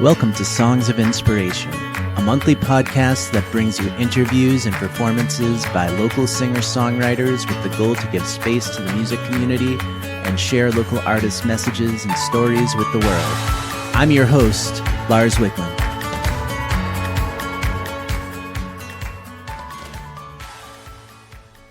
Welcome to Songs of Inspiration, a monthly podcast that brings you interviews and performances by local singer-songwriters with the goal to give space to the music community and share local artists' messages and stories with the world. I'm your host, Lars Wickman.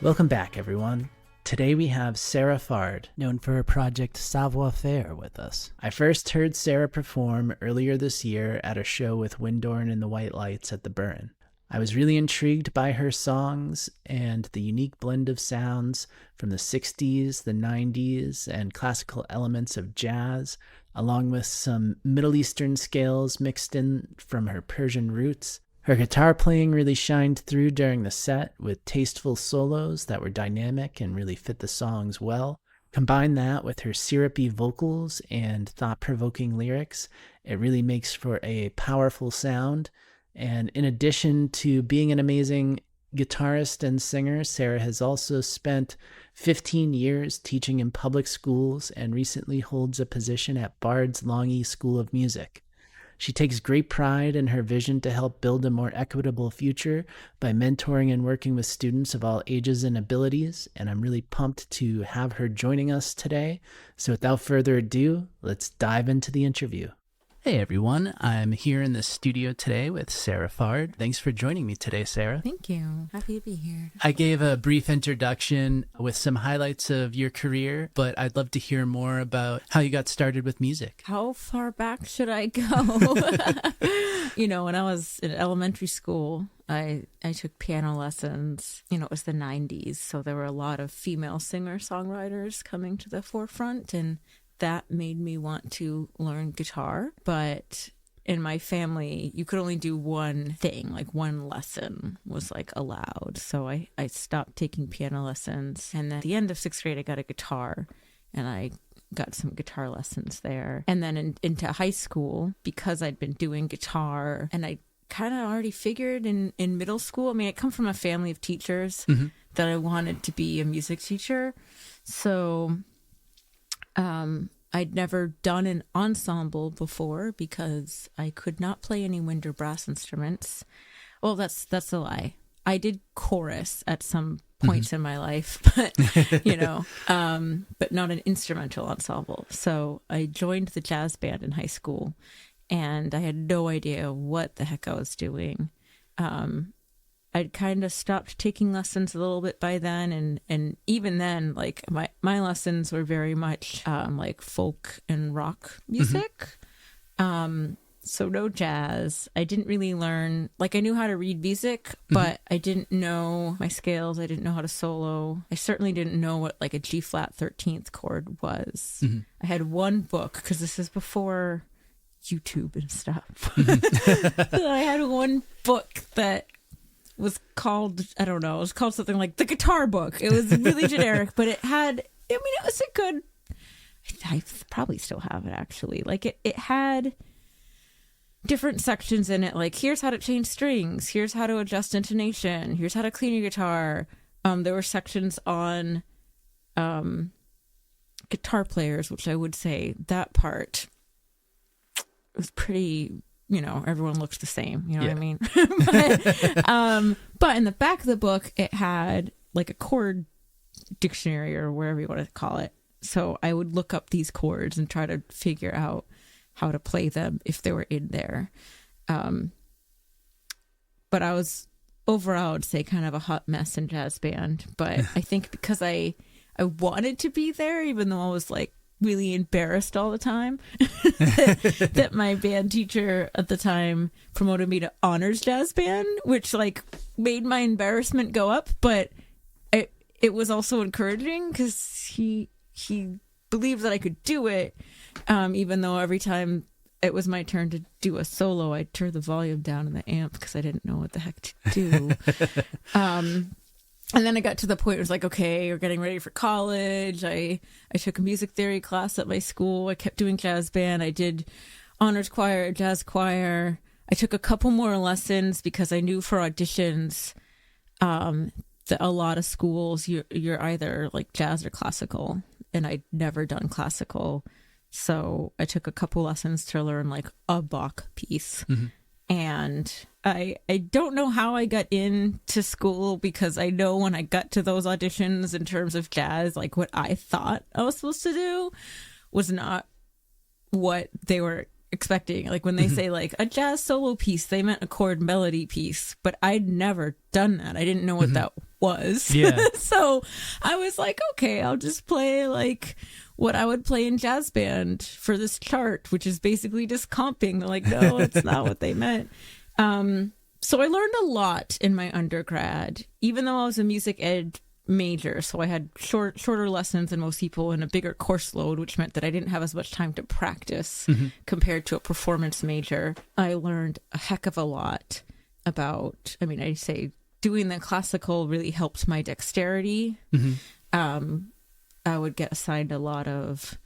Welcome back, everyone. Today we have Sarah Fard, known for her project Faire, with us. I first heard Sarah perform earlier this year at a show with Windorn and the White Lights at the Burn. I was really intrigued by her songs and the unique blend of sounds from the 60s, the 90s, and classical elements of jazz, along with some Middle Eastern scales mixed in from her Persian roots. Her guitar playing really shined through during the set with tasteful solos that were dynamic and really fit the songs well. Combine that with her syrupy vocals and thought-provoking lyrics, it really makes for a powerful sound. And in addition to being an amazing guitarist and singer, Sarah has also spent 15 years teaching in public schools and recently holds a position at Bard's Longy School of Music. She takes great pride in her vision to help build a more equitable future by mentoring and working with students of all ages and abilities, and I'm really pumped to have her joining us today. So without further ado, let's dive into the interview. Hey everyone, I'm here in the studio today with Sarah Fard. Thanks for joining me today, Sarah. Thank you. Happy to be here. I gave a brief introduction with some highlights of your career, but I'd love to hear more about how you got started with music. How far back should I go? When I was in elementary school, I took piano lessons. It was the 90s, so there were a lot of female singer-songwriters coming to the forefront, and that made me want to learn guitar. But in my family, you could only do one thing, like one lesson was allowed. So I stopped taking piano lessons. And then at the end of 6th grade, I got a guitar and I got some guitar lessons there. And then into high school, because I'd been doing guitar and I kind of already figured in middle school, I come from a family of teachers that I wanted to be a music teacher. So I'd never done an ensemble before because I could not play any wind or brass instruments. Well, that's a lie. I did chorus at some points in my life, but but not an instrumental ensemble. So I joined the jazz band in high school, and I had no idea what the heck I was doing. I'd kind of stopped taking lessons a little bit by then. And even then, my lessons were very much folk and rock music. So no jazz. I didn't really learn, I knew how to read music, but I didn't know my scales. I didn't know how to solo. I certainly didn't know what a G flat 13th chord was. I had one book, because this is before YouTube and stuff. So I had one book that was called, I don't know, it was called something like The Guitar Book. It was really generic, but it had, it was a good, I probably still have it actually. It had different sections in it, here's how to change strings, here's how to adjust intonation, here's how to clean your guitar. There were sections on guitar players, which I would say that part was pretty, everyone looks the same, what I mean? But in the back of the book, it had a chord dictionary or whatever you want to call it. So I would look up these chords and try to figure out how to play them if they were in there. But I was overall, I would say, kind of a hot mess in jazz band. But I think because I wanted to be there, even though I was really embarrassed all the time, that my band teacher at the time promoted me to honors jazz band, which made my embarrassment go up, but it was also encouraging because he believed that I could do it, even though every time it was my turn to do a solo, I'd turn the volume down in the amp because I didn't know what the heck to do. And then I got to the point where it was okay, we're getting ready for college. I took a music theory class at my school. I kept doing jazz band. I did honors choir, jazz choir. I took a couple more lessons because I knew for auditions that a lot of schools, you're either jazz or classical. And I'd never done classical. So I took a couple lessons to learn like a Bach piece. And I don't know how I got into school, because I know when I got to those auditions in terms of jazz, like what I thought I was supposed to do was not what they were expecting. Like when they say like a jazz solo piece, they meant a chord melody piece, but I'd never done that. I didn't know what that was. Yeah. So I was like, okay, I'll just play like what I would play in jazz band for this chart, which is basically just comping. They're like, no, it's not what they meant. So I learned a lot in my undergrad, even though I was a music ed major. So I had shorter lessons than most people and a bigger course load, which meant that I didn't have as much time to practice compared to a performance major. I learned a heck of a lot about, I mean, I say doing the classical really helped my dexterity. I would get assigned a lot of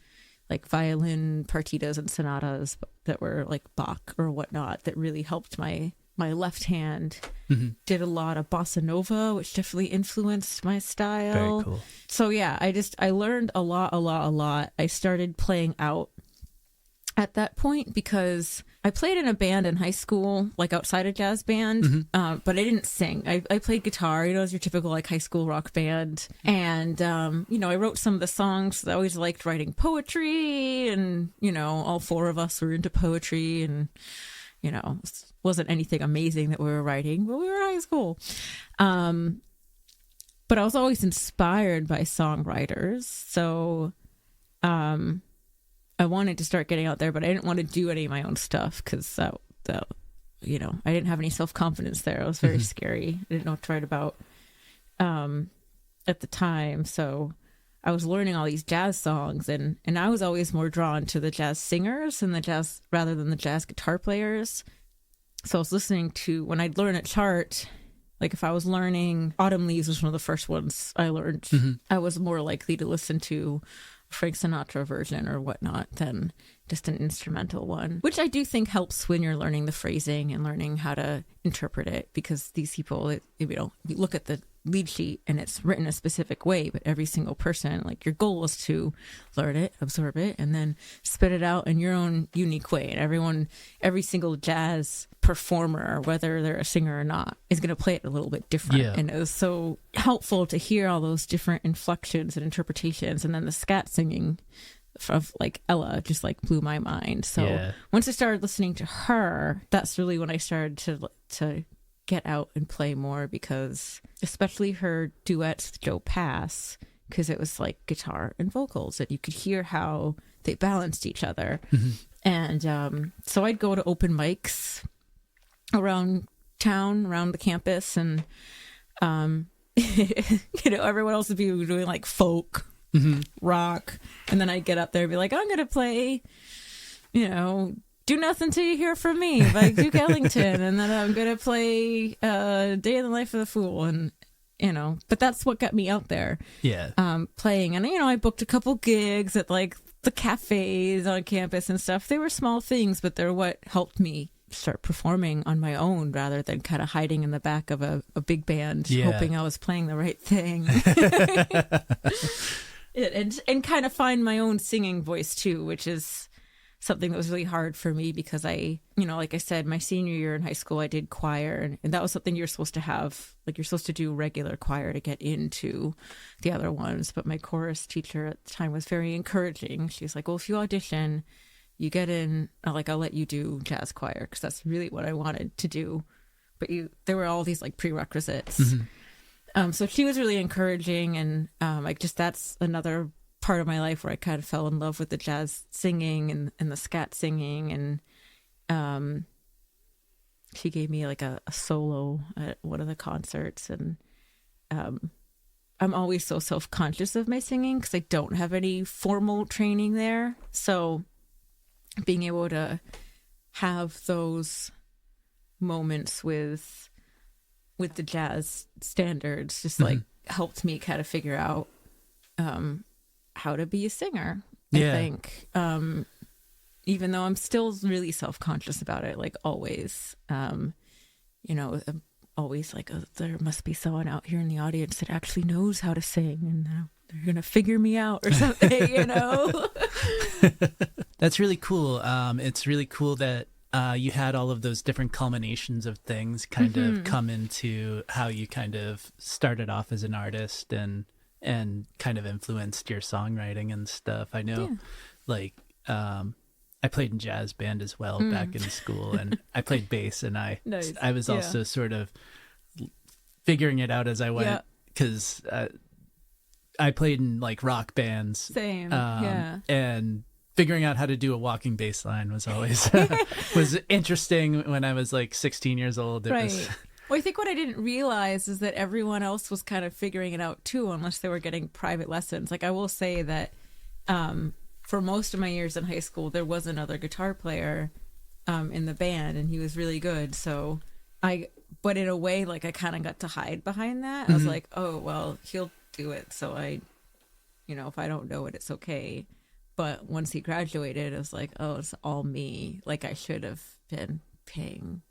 like violin partitas and sonatas that were like Bach or whatnot that really helped my left hand. Did a lot of bossa nova, which definitely influenced my style. Very cool. So yeah, I learned a lot. I started playing out at that point because I played in a band in high school, like outside a jazz band, but I didn't sing. I played guitar, as your typical like high school rock band. And, I wrote some of the songs. I always liked writing poetry, and, all four of us were into poetry, and, it wasn't anything amazing that we were writing, but we were in high school. But I was always inspired by songwriters. So, I wanted to start getting out there, but I didn't want to do any of my own stuff because I didn't have any self-confidence there. It was very scary. I didn't know what to write about at the time. So I was learning all these jazz songs, and I was always more drawn to the jazz singers and the jazz rather than the jazz guitar players. So I was listening to, when I'd learn a chart, like if I was learning Autumn Leaves was one of the first ones I learned, I was more likely to listen to Frank Sinatra version or whatnot than just an instrumental one, which I do think helps when you're learning the phrasing and learning how to interpret it, because these people, you look at the lead sheet and it's written a specific way, but every single person, like your goal is to learn it, absorb it, and then spit it out in your own unique way. And every single jazz performer, whether they're a singer or not, is going to play it a little bit different. Yeah. And it was so helpful to hear all those different inflections and interpretations. And then the scat singing of like Ella just like blew my mind. So once I started listening to her, that's really when I started to get out and play more, because especially her duets with Joe Pass, because it was like guitar and vocals and you could hear how they balanced each other. And so I'd go to open mics around town, around the campus, and everyone else would be doing like folk, rock, and then I'd get up there and be like, I'm gonna play Do Nothing Till You Hear From Me by Duke Ellington, and then I'm gonna play Day in the Life of the Fool, and but that's what got me out there. Playing, and I booked a couple gigs at like the cafes on campus and stuff. They were small things, but they're what helped me start performing on my own rather than kind of hiding in the back of a big band hoping I was playing the right thing. and kind of find my own singing voice too, which is something that was really hard for me because I, like I said, my senior year in high school, I did choir, and that was something you're supposed to have, like you're supposed to do regular choir to get into the other ones. But my chorus teacher at the time was very encouraging. She was like, well, if you audition, you get in, like, I'll let you do jazz choir, because that's really what I wanted to do. But there were all these like prerequisites. So she was really encouraging, and that's another part of my life where I kind of fell in love with the jazz singing and the scat singing. And she gave me like a solo at one of the concerts. And I'm always so self-conscious of my singing because I don't have any formal training there. So being able to have those moments with the jazz standards just like helped me kind of figure out how to be a singer, I think. Even though I'm still really self-conscious about it, like always. I'm always like, there must be someone out here in the audience that actually knows how to sing. And they're going to figure me out or something, you know? That's really cool. It's really cool that you had all of those different culminations of things kind of come into how you kind of started off as an artist and kind of influenced your songwriting and stuff. I know, like, I played in jazz band as well back in school, and I played bass, and I was also sort of figuring it out as I went, because I played in like rock bands. Same, and figuring out how to do a walking bass line was always was interesting when I was like 16 years old. Well, I think what I didn't realize is that everyone else was kind of figuring it out too, unless they were getting private lessons. Like, I will say that for most of my years in high school, there was another guitar player in the band, and he was really good. So but in a way, like, I kind of got to hide behind that. I was like, oh, well, he'll do it. So if I don't know it, it's okay. But once he graduated, I was like, oh, it's all me. Like, I should have been paying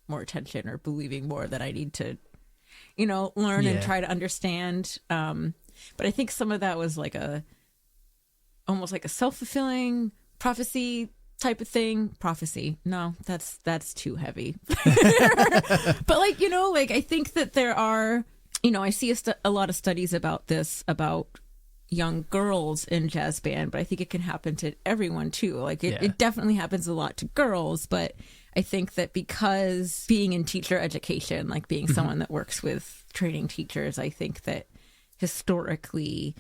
more attention or believing more that I need to, learn and try to understand. But I think some of that was like almost like a self-fulfilling prophecy type of thing. Prophecy. No, that's too heavy. But I think that there are, I see a lot of studies about this, about young girls in jazz band, but I think it can happen to everyone too. Like it definitely happens a lot to girls, but I think that because being in teacher education, like being someone that works with training teachers, I think that historically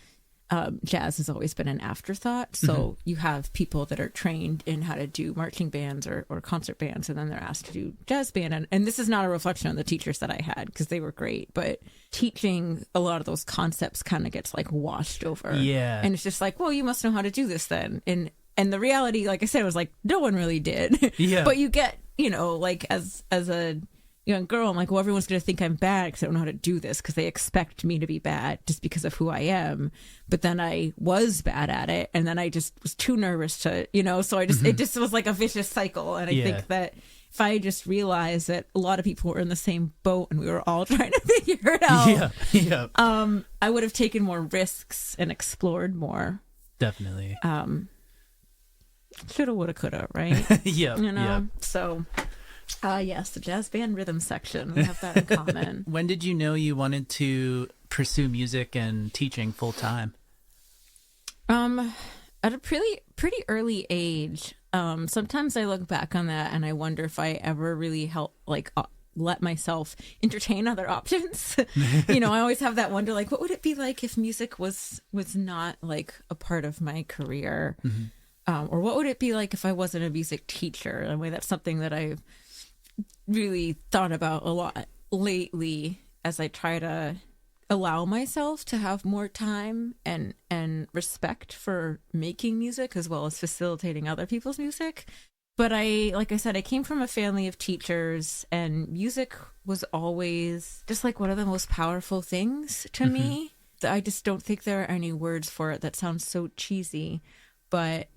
jazz has always been an afterthought. So you have people that are trained in how to do marching bands or concert bands, and then they're asked to do jazz band. And this is not a reflection on the teachers that I had, because they were great, but teaching a lot of those concepts kind of gets like washed over. Yeah. And it's just like, well, you must know how to do this then. And the reality, like I said, was like, no one really did. Yeah. But you get, like as a young girl, I'm like, well, everyone's going to think I'm bad because I don't know how to do this, because they expect me to be bad just because of who I am. But then I was bad at it, and then I just was too nervous to, so I just, it just was like a vicious cycle. And I think that if I just realized that a lot of people were in the same boat and we were all trying to figure it out, I would have taken more risks and explored more. Definitely. Shoulda, woulda, coulda, right? So... yes, the jazz band rhythm section. We have that in common. When did you know you wanted to pursue music and teaching full time? At a pretty early age. Sometimes I look back on that and I wonder if I ever really let myself entertain other options. I always have that wonder, like, what would it be like if music was not like a part of my career? Or what would it be like if I wasn't a music teacher? In a way, that's something that I've really thought about a lot lately as I try to allow myself to have more time and respect for making music as well as facilitating other people's music. But like I said, I came from a family of teachers, and music was always just like one of the most powerful things to me. I just don't think there are any words for it that sounds so cheesy, but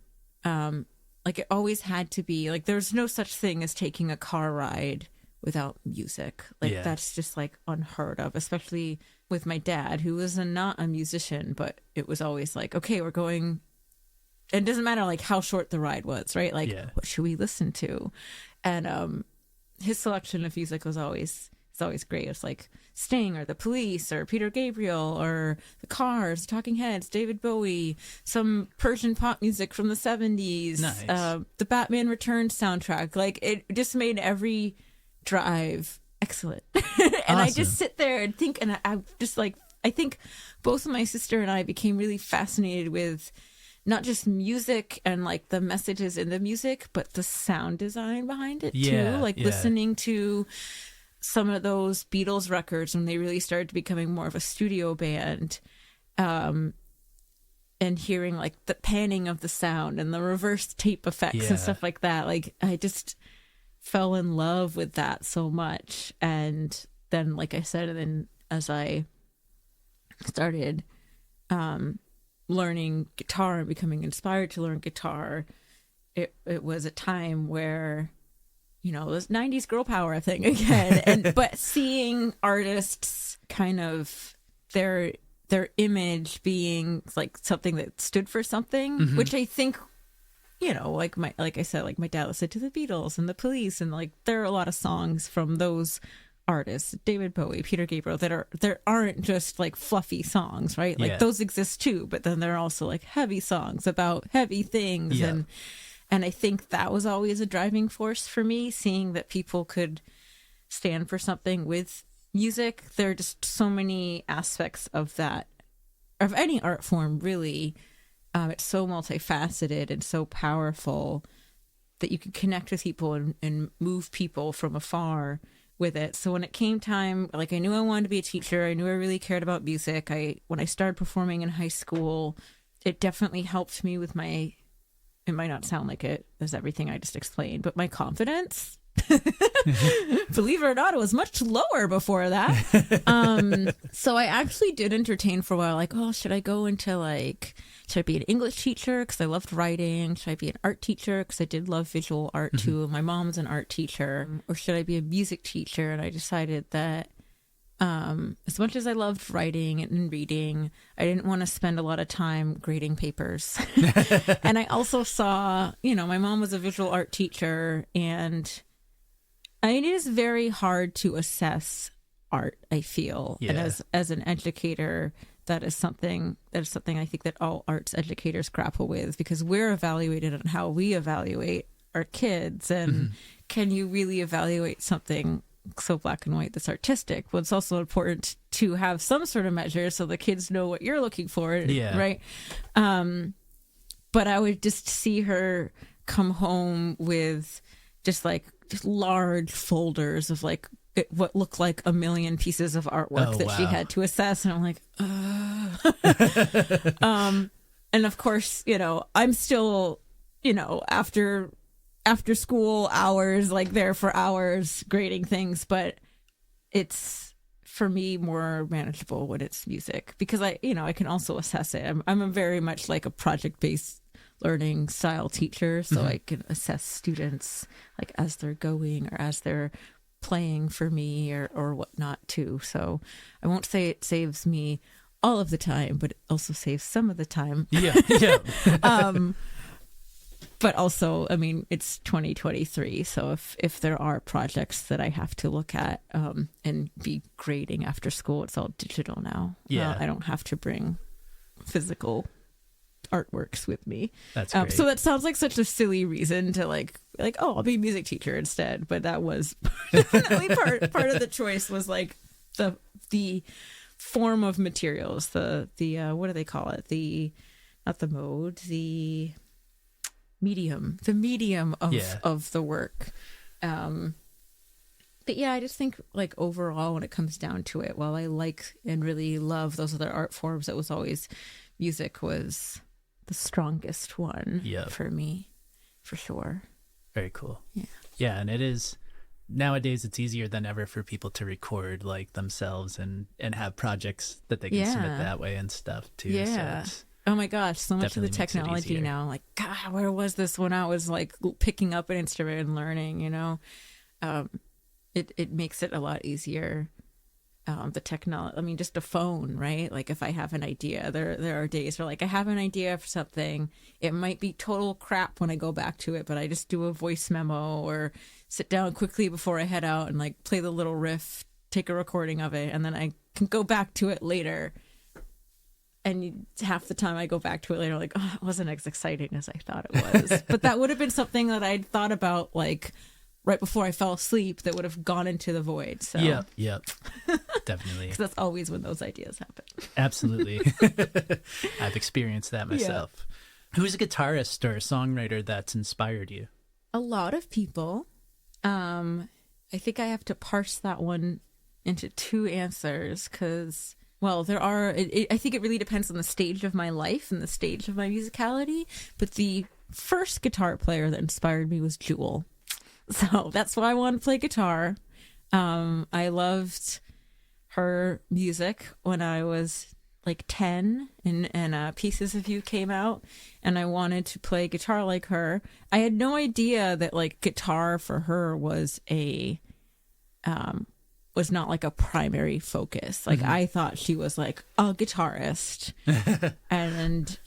like it always had to be like, there's no such thing as taking a car ride without music. Like that's just like unheard of, especially with my dad, who was not a musician, but it was always like, okay, we're going, and it doesn't matter like how short the ride was, right? Like what should we listen to? And his selection of music was always great. It's like Sting or The Police or Peter Gabriel or The Cars, Talking Heads, David Bowie, some Persian pop music from the 70s, nice. The Batman Returns soundtrack. Like it just made every drive excellent. And awesome. I just sit there and think, and I just like, I think both my sister and I became really fascinated with not just music and like the messages in the music, but the sound design behind it too. Like listening to some of those Beatles records when they really started becoming more of a studio band, and hearing like the panning of the sound and the reverse tape effects and stuff like that. Like I just fell in love with that so much. And then, like I said, and then as I started learning guitar and becoming inspired to learn guitar, it was a time where, this 90s girl power thing again. But seeing artists kind of their their image being like something that stood for something, which I think, you know, like I said, like my dad listened to the Beatles and the Police, and like there are a lot of songs from those artists, David Bowie, Peter Gabriel, that aren't just like fluffy songs, right? Like those exist too, but then there are also like heavy songs about heavy things, and I think that was always a driving force for me, seeing that people could stand for something with music. There are just so many aspects of that, of any art form, really. It's so multifaceted and so powerful that you can connect with people and move people from afar with it. So when it came time, like I knew I wanted to be a teacher. I knew I really cared about music. When I started performing in high school, it definitely helped me with my, it might not sound like it as everything I just explained, but my confidence. Believe it or not, it was much lower before that. So I actually did entertain for a while, like, oh, should I go into like, should I be an English teacher because I loved writing? Should I be an art teacher because I did love visual art too? My mom's an art teacher. Or should I be a music teacher? And I decided that as much as I loved writing and reading, I didn't want to spend a lot of time grading papers. And I also saw, you know, my mom was a visual art teacher, and it is very hard to assess art, I feel. And as an educator, that is something I think that all arts educators grapple with, because we're evaluated on how we evaluate our kids. And can you really evaluate something so black and white that's artistic? Well, it's also important to have some sort of measure so the kids know what you're looking for, right? But I would just see her come home with just large folders of like what looked like a million pieces of artwork she had to assess, and I'm like, and of course, you know, I'm still, you know, after school hours, like there for hours grading things, but it's for me more manageable when it's music, because I can also assess it. I'm a very much like a project-based learning style teacher, so I can assess students like as they're going or as they're playing for me or whatnot too. So I won't say it saves me all of the time, but it also saves some of the time. But also, I mean, it's 2023, so if there are projects that I have to look at and be grading after school, it's all digital now. I don't have to bring physical artworks with me. That's great. So that sounds like such a silly reason to like oh, I'll be a music teacher instead, but that was definitely part of the choice, was like the form of materials, the what do they call it, not the mode, the medium of the work. But yeah, I just think like overall, when it comes down to it, while I like and really love those other art forms, it was always music was the strongest one for me, for sure. Very cool. Yeah, and it is, nowadays it's easier than ever for people to record like themselves and have projects that they can submit that way and stuff too. So oh my gosh, so much of the technology now, like, God, where was this when I was like picking up an instrument and learning, you know? It makes it a lot easier. The technology, I mean, just a phone, right? Like if I have an idea, there are days where like I have an idea for something, it might be total crap when I go back to it, but I just do a voice memo or sit down quickly before I head out and like play the little riff, take a recording of it, and then I can go back to it later. And half the time I go back to it later, like, oh, it wasn't as exciting as I thought it was. But that would have been something that I'd thought about like right before I fell asleep that would have gone into the void. So Yep. Definitely. Because that's always when those ideas happen. Absolutely. I've experienced that myself. Who's a guitarist or a songwriter that's inspired you? A lot of people. I think I have to parse that one into two answers, because, well, there are, I think it really depends on the stage of my life and the stage of my musicality. But the first guitar player that inspired me was Jewel. So that's why I wanted to play guitar. I loved her music when I was like 10 and Pieces of You came out, and I wanted to play guitar like her. I had no idea that like guitar for her was a was not like a primary focus. Like I thought she was like a guitarist, and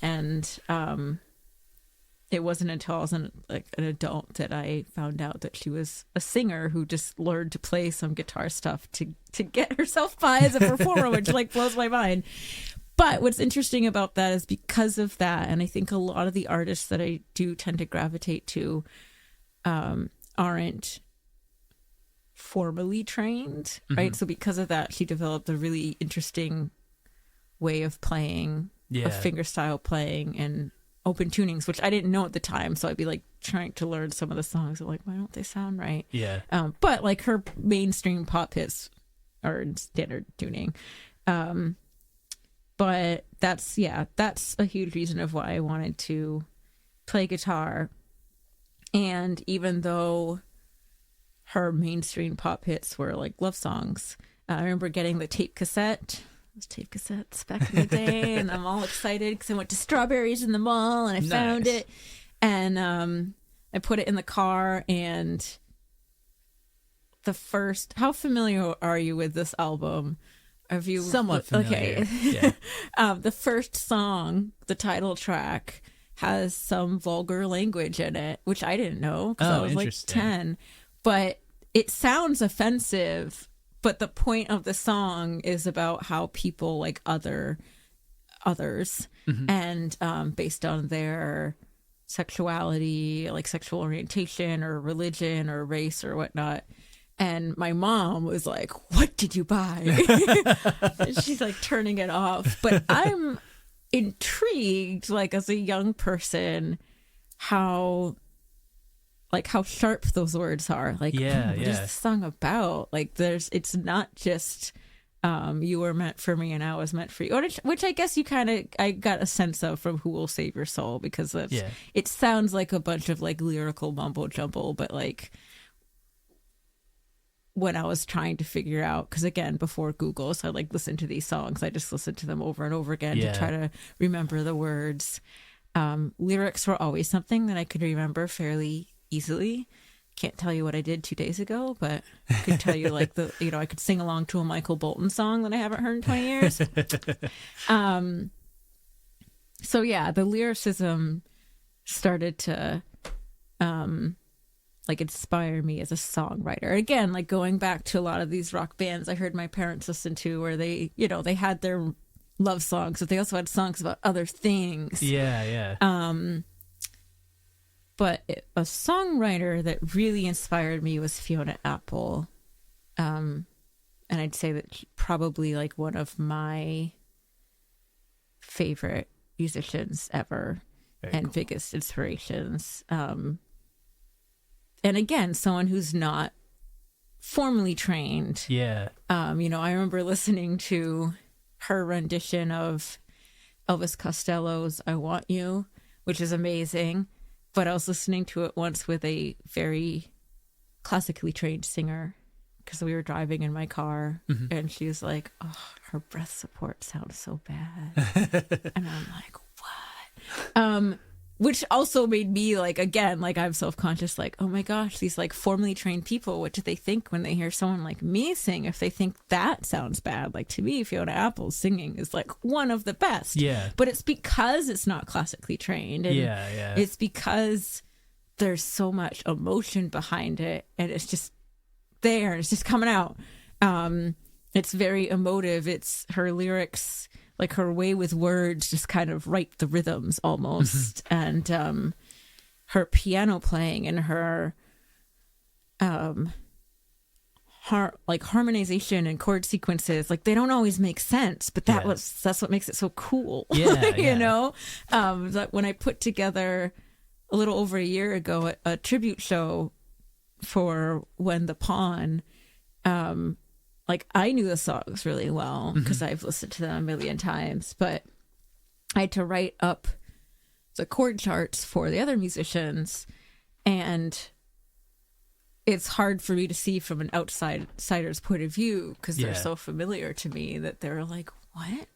it wasn't until I was an adult that I found out that she was a singer who just learned to play some guitar stuff to get herself by as a performer, which like blows my mind. But what's interesting about that is because of that, and I think a lot of the artists that I do tend to gravitate to aren't formally trained, right? So because of that, she developed a really interesting way of playing, of fingerstyle playing and open tunings, which I didn't know at the time. So I'd be like trying to learn some of the songs. I'm like, why don't they sound right? Yeah. But like her mainstream pop hits are in standard tuning. But that's a huge reason of why I wanted to play guitar. And even though her mainstream pop hits were like love songs, I remember getting the tape cassette. Those tape cassettes back in the day, and I'm all excited because I went to Strawberries in the mall and I found it, and I put it in the car. And the first, how familiar are you with this album? Have you somewhat familiar? Okay. Yeah. The first song, the title track, has some vulgar language in it, which I didn't know because I was like 10. But it sounds offensive. But the point of the song is about how people like others, and based on their sexuality, like sexual orientation or religion or race or whatnot. And my mom was like, "What did you buy?" She's like turning it off. But I'm intrigued, like as a young person, how sharp those words are. Like, what is the song about? Like, it's not just you were meant for me and I was meant for you, which I guess I got a sense of from Who Will Save Your Soul, because it sounds like a bunch of like lyrical mumbo jumbo, but like when I was trying to figure out, because again, before Google, so I like listen to these songs, I just listened to them over and over again to try to remember the words. Lyrics were always something that I could remember fairly easily. Can't tell you what I did 2 days ago, but I could tell you like I could sing along to a Michael Bolton song that I haven't heard in 20 years. So yeah, the lyricism started to like inspire me as a songwriter. Again, like going back to a lot of these rock bands I heard my parents listen to, where they had their love songs, but they also had songs about other things. But a songwriter that really inspired me was Fiona Apple. And I'd say that she's probably like one of my favorite musicians ever. Very and cool. Biggest inspirations. And again, someone who's not formally trained. Yeah. I remember listening to her rendition of Elvis Costello's I Want You, which is amazing. But I was listening to it once with a very classically trained singer, because we were driving in my car, and she was like, "Oh, her breath support sounds so bad," and I'm like, "What?" Which also made me like, again, like I'm self-conscious, like, oh my gosh, these like formally trained people, what do they think when they hear someone like me sing? If they think that sounds bad, like to me, Fiona Apple's singing is like one of the best. Yeah. But it's because it's not classically trained. And it's because there's so much emotion behind it, and it's just there, it's just coming out. It's very emotive. It's her lyrics, like her way with words, just kind of write the rhythms almost. And her piano playing and her harmonization and chord sequences, like they don't always make sense, but that's what makes it so cool. You know, that when I put together a little over a year ago a tribute show for When the Pawn, like I knew the songs really well because I've listened to them a million times, but I had to write up the chord charts for the other musicians, and it's hard for me to see from an outsider's point of view because they're so familiar to me that they're like, what?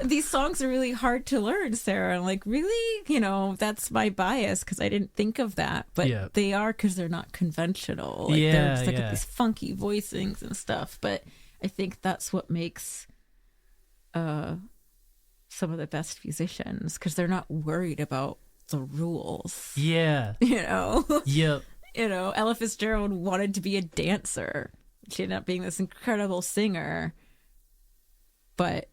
These songs are really hard to learn, Sarah. I'm like, really? That's my bias because I didn't think of that. But they are, because they're not conventional. Like they're just like these funky voicings and stuff. But I think that's what makes some of the best musicians, because they're not worried about the rules. Yeah. Yep. Ella Fitzgerald wanted to be a dancer. She ended up being this incredible singer. But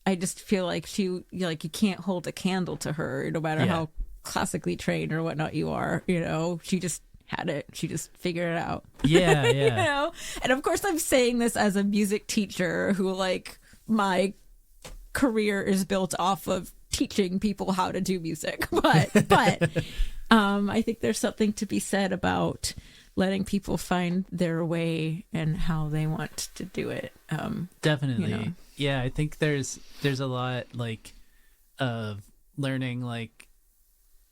I just feel like you can't hold a candle to her, no matter how classically trained or whatnot you are. She just had it. She just figured it out. Yeah. And of course, I'm saying this as a music teacher who, like, my career is built off of teaching people how to do music. But I think there's something to be said about letting people find their way and how they want to do it. Definitely. Yeah, I think there's a lot, like, of learning, like,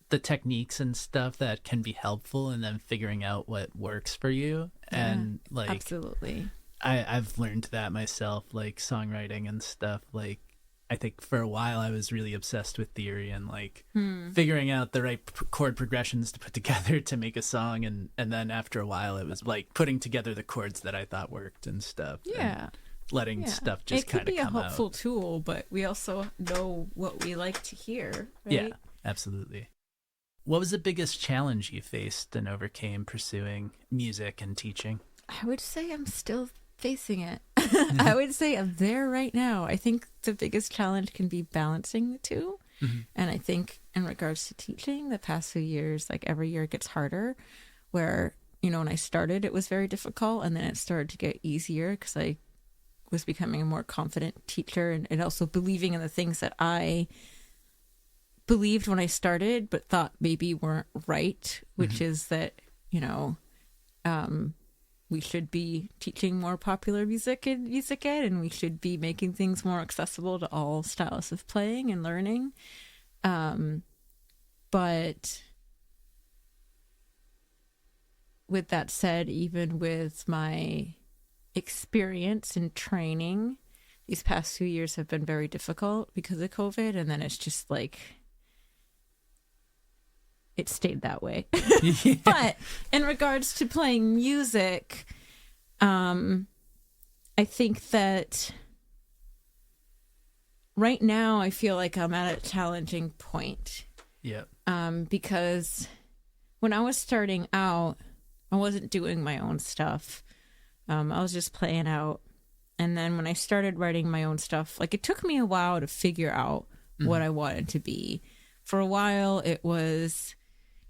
the techniques and stuff that can be helpful, and then figuring out what works for you. And like, absolutely, I've learned that myself, like songwriting and stuff. Like, I think for a while I was really obsessed with theory and like figuring out the right chord progressions to put together to make a song, and then after a while it was like putting together the chords that I thought worked and stuff. Yeah. Letting stuff just kind of come out. It could be a helpful tool, but we also know what we like to hear, right? Yeah, absolutely. What was the biggest challenge you faced and overcame pursuing music and teaching? I would say I'm still facing it. I would say I'm there right now. I think the biggest challenge can be balancing the two. Mm-hmm. And I think in regards to teaching, the past few years, like every year it gets harder, where, when I started, it was very difficult, and then it started to get easier because I was becoming a more confident teacher, and also believing in the things that I believed when I started, but thought maybe weren't right, which is that, we should be teaching more popular music in music ed, and we should be making things more accessible to all styles of playing and learning. But with that said, even with my experience and training, these past 2 years have been very difficult because of COVID, and then it's just like it stayed that way. But in regards to playing music, I think that right now I feel like I'm at a challenging point. Yeah. Because when I was starting out, I wasn't doing my own stuff. I was just playing out. And then when I started writing my own stuff, like, it took me a while to figure out what I wanted to be. For a while, it was,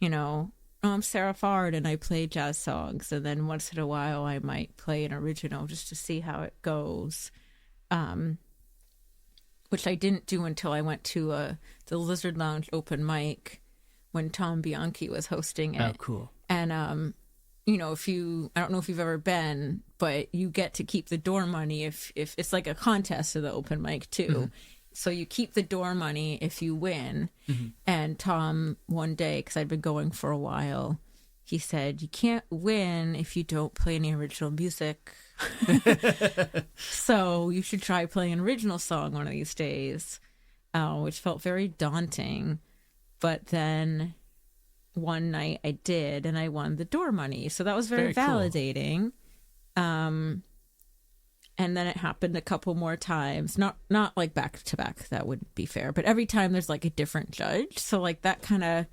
I'm Sarah Fard and I play jazz songs. And then once in a while, I might play an original just to see how it goes. Which I didn't do until I went to the Lizard Lounge open mic when Tom Bianchi was hosting it. Oh, cool. And, I don't know if you've ever been, but you get to keep the door money if it's like a contest of the open mic too. Mm-hmm. So you keep the door money if you win. Mm-hmm. And Tom, one day, because I'd been going for a while, he said, you can't win if you don't play any original music. So you should try playing an original song one of these days, which felt very daunting. But then one night I did, and I won the door money. So that was very validating. Cool. And then it happened a couple more times, not like back to back, that wouldn't be fair, but every time there's like a different judge. So like that kind of,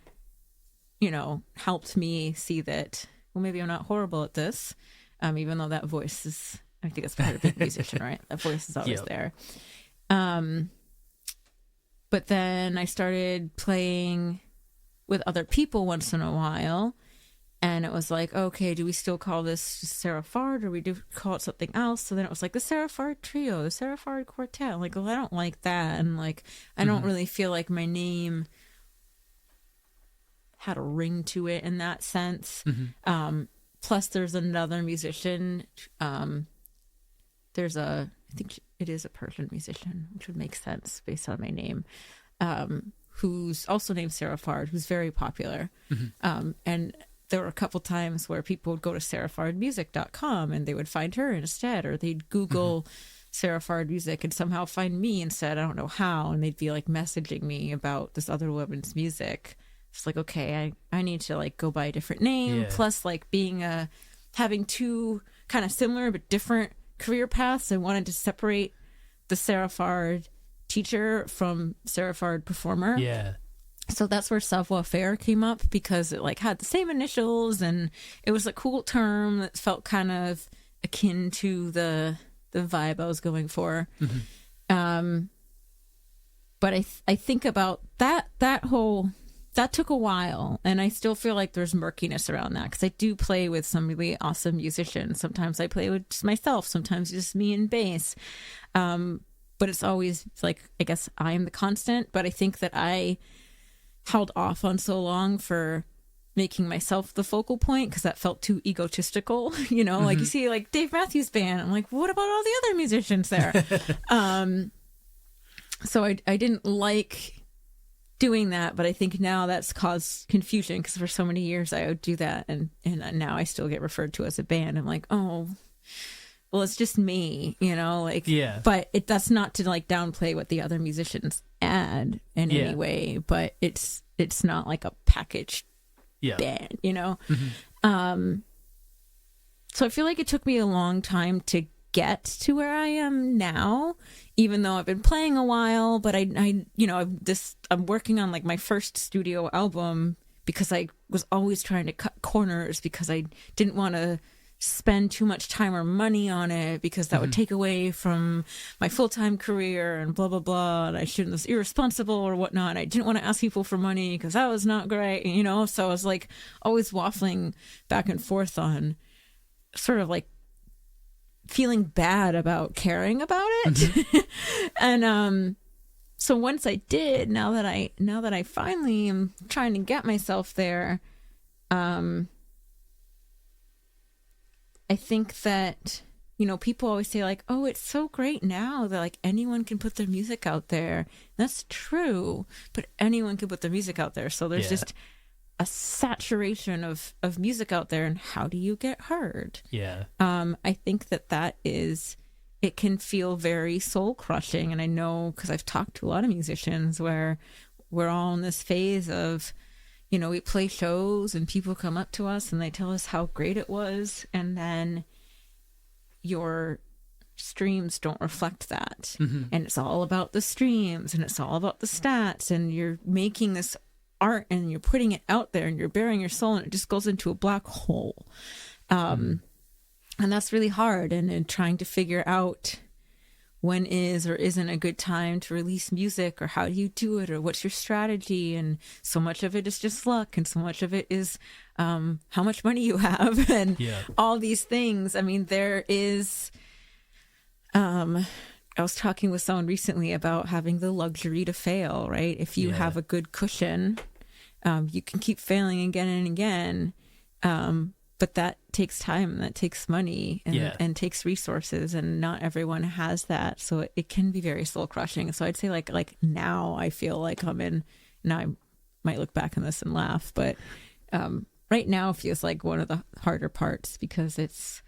helped me see that, well, maybe I'm not horrible at this. Even though that voice is, I think that's part of being a musician, right? That voice is always there. But then I started playing with other people once in a while, and it was like, okay, do we still call this just Sarah Fard, or we do call it something else? So then it was like the Sarah Fard Trio, the Sarah Fard Quartet. I'm like, well, I don't like that, and like, I don't really feel like my name had a ring to it in that sense. Plus, there's another musician. I think it is a Persian musician, which would make sense based on my name, who's also named Sarah Fard, who's very popular. And there were a couple times where people would go to sarahfardmusic.com and they would find her instead, or they'd Google Sarah Fard music and somehow find me instead. I don't know how. And they'd be like messaging me about this other woman's music. It's like, okay, I need to like go by a different name. Yeah. Plus like having two kind of similar but different career paths. I wanted to separate the Sarah Fard teacher from Sarah Fard performer. Yeah. So that's where Savoir Faire came up, because it like had the same initials and it was a cool term that felt kind of akin to the vibe I was going for. Mm-hmm. But I think about that took a while, and I still feel like there's murkiness around that, because I do play with some really awesome musicians. Sometimes I play with just myself, sometimes just me and bass. But it's always like, I guess I am the constant, but I think that I held off on so long for making myself the focal point because that felt too egotistical, you know. Like you see like Dave Matthews Band, I'm like, what about all the other musicians there? So I didn't like doing that, but I think now that's caused confusion, because for so many years I would do that, and now I still get referred to as a band. I'm like, oh, well, it's just me, you know, like, yeah. But that's not to like downplay what the other musicians add in any way, but it's not like a packaged band, you know? So I feel like it took me a long time to get to where I am now, even though I've been playing a while, but I you know, I'm working on like my first studio album because I was always trying to cut corners, because I didn't want to spend too much time or money on it, because that would take away from my full-time career and blah blah blah, and I shouldn't was irresponsible or whatnot. I didn't want to ask people for money because that was not great, you know. So I was like always waffling back and forth on sort of like feeling bad about caring about it. And so once I did, now that I finally am trying to get myself there, I think that, you know, people always say like, oh, it's so great now that like anyone can put their music out there. That's true, but anyone can put their music out there. So there's just a saturation of music out there, and how do you get heard? Yeah. I think that is, it can feel very soul crushing. And I know, because I've talked to a lot of musicians where we're all in this phase of, you know, we play shows and people come up to us and they tell us how great it was, and then your streams don't reflect that. And it's all about the streams, and it's all about the stats, and you're making this art and you're putting it out there and you're bearing your soul, and it just goes into a black hole. And that's really hard, and trying to figure out when is or isn't a good time to release music, or how do you do it, or what's your strategy. And so much of it is just luck, and so much of it is how much money you have, and all these things. I mean, there is I was talking with someone recently about having the luxury to fail, right? If you have a good cushion, you can keep failing again and again, but that takes time, that takes money, and takes resources, and not everyone has that. So it can be very soul crushing. So I'd say like now I feel like I'm in, now I might look back on this and laugh, but right now feels like one of the harder parts, because it's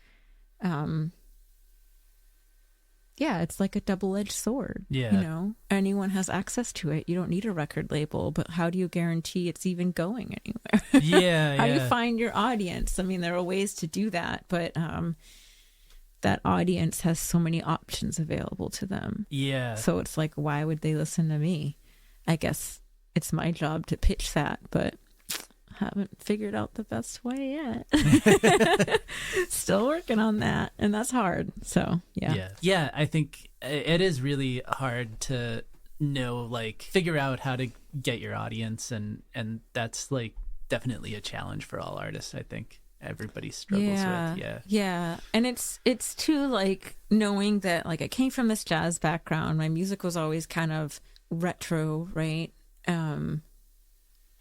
it's like a double-edged sword. You know, anyone has access to it. You don't need a record label, but how do you guarantee it's even going anywhere? How do you find your audience? I mean, there are ways to do that, but that audience has so many options available to them. So it's like, why would they listen to me? I guess it's my job to pitch that, but haven't figured out the best way yet. Still working on that, and that's hard. So yeah, I think it is really hard to know, like, figure out how to get your audience, and that's like definitely a challenge for all artists. I think everybody struggles with. And it's too, like, knowing that, like, I came from this jazz background. My music was always kind of retro, right?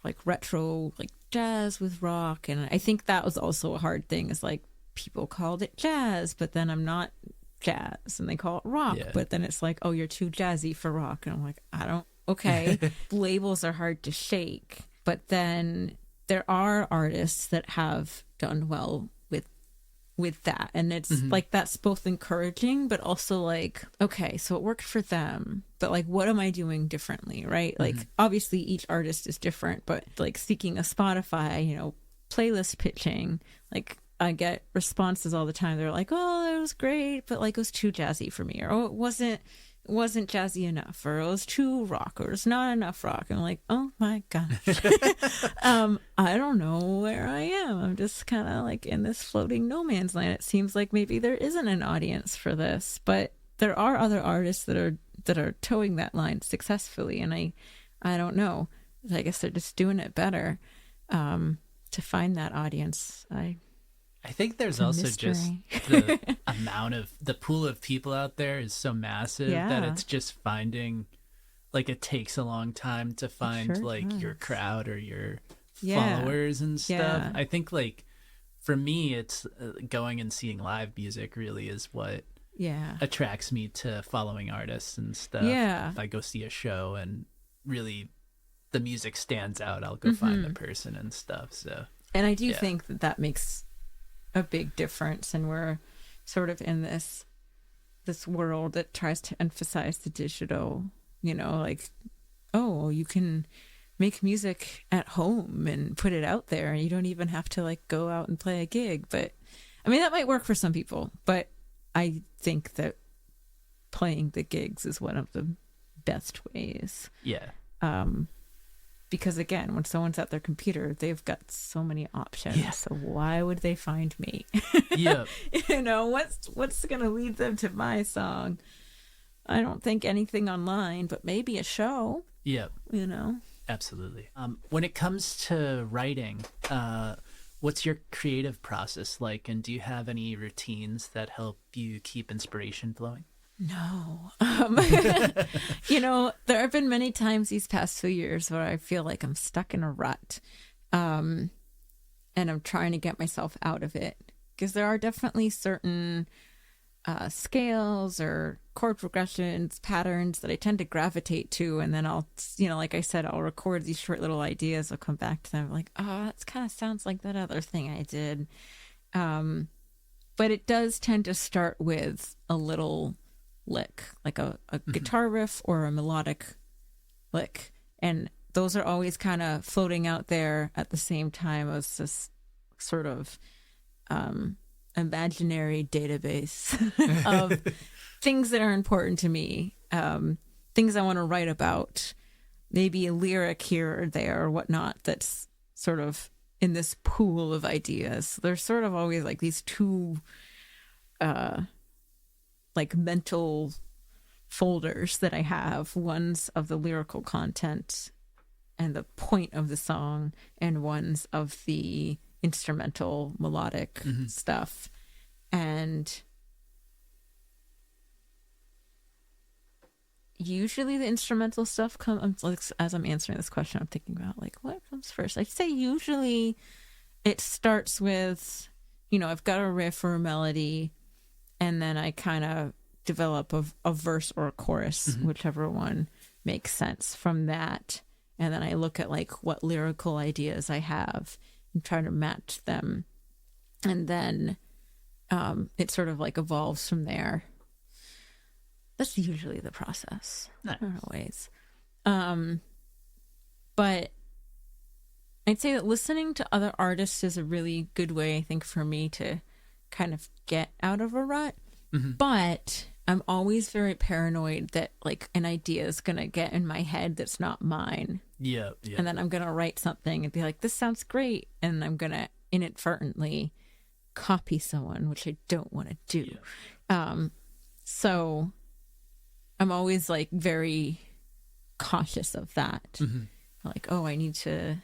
Like retro, like jazz with rock. And I think that was also a hard thing, is like people called it jazz, but then I'm not jazz, and they call it rock, but then it's like, oh, you're too jazzy for rock. And I'm like, okay. Labels are hard to shake, but then there are artists that have done well with with that. And it's like, that's both encouraging, but also like, okay, so it worked for them, but like, what am I doing differently? Right. Like, obviously each artist is different, but like seeking a Spotify, you know, playlist pitching, like I get responses all the time. They're like, oh, it was great, but like it was too jazzy for me, or oh, it wasn't jazzy enough, or it was too rock, or it's not enough rock. I'm like, oh my gosh. I don't know where I am. I'm just kind of like in this floating no man's land. It seems like maybe there isn't an audience for this, but there are other artists that are towing that line successfully, and I don't know. I guess they're just doing it better to find that audience. I think there's also mystery. just the amount of the pool of people out there is so massive that it's just finding, like, it takes a long time to find your crowd or your followers and stuff. Yeah. I think, like, for me, it's going and seeing live music really is what attracts me to following artists and stuff. Yeah. If I go see a show and really the music stands out, I'll go find the person and stuff. So, and I do think that makes a big difference, and we're sort of in this world that tries to emphasize the digital, you know, like, oh, you can make music at home and put it out there, and you don't even have to like go out and play a gig. But I mean, that might work for some people, but I think that playing the gigs is one of the best ways. Because again, when someone's at their computer, they've got so many options. So why would they find me? You know, what's going to lead them to my song? I don't think anything online, but maybe a show. You know? Absolutely. When it comes to writing, what's your creative process like? And do you have any routines that help you keep inspiration flowing? No. You know, there have been many times these past few years where I feel like I'm stuck in a rut. And I'm trying to get myself out of it, because there are definitely certain scales or chord progressions, patterns that I tend to gravitate to. And then I'll, you know, like I said, I'll record these short little ideas. I'll come back to them like, oh, that kind of sounds like that other thing I did. But it does tend to start with a little lick, like a guitar riff or a melodic lick, and those are always kind of floating out there at the same time as this sort of imaginary database of things that are important to me, things I want to write about, maybe a lyric here or there or whatnot that's sort of in this pool of ideas. There's sort of always like these two like mental folders that I have. One's of the lyrical content and the point of the song, and one's of the instrumental melodic stuff. And usually the instrumental stuff comes, like, as I'm answering this question, I'm thinking about like what comes first. I'd say usually it starts with, you know, I've got a riff or a melody, and then I kind of develop a verse or a chorus, whichever one makes sense from that. And then I look at like what lyrical ideas I have and try to match them. And then it sort of like evolves from there. That's usually the process. Nice. Not always. But I'd say that listening to other artists is a really good way, I think, for me to kind of get out of a rut. But I'm always very paranoid that like an idea is going to get in my head that's not mine. And then I'm going to write something and be like, this sounds great. And I'm going to inadvertently copy someone, which I don't want to do. So I'm always like very cautious of that. Like, oh, I need to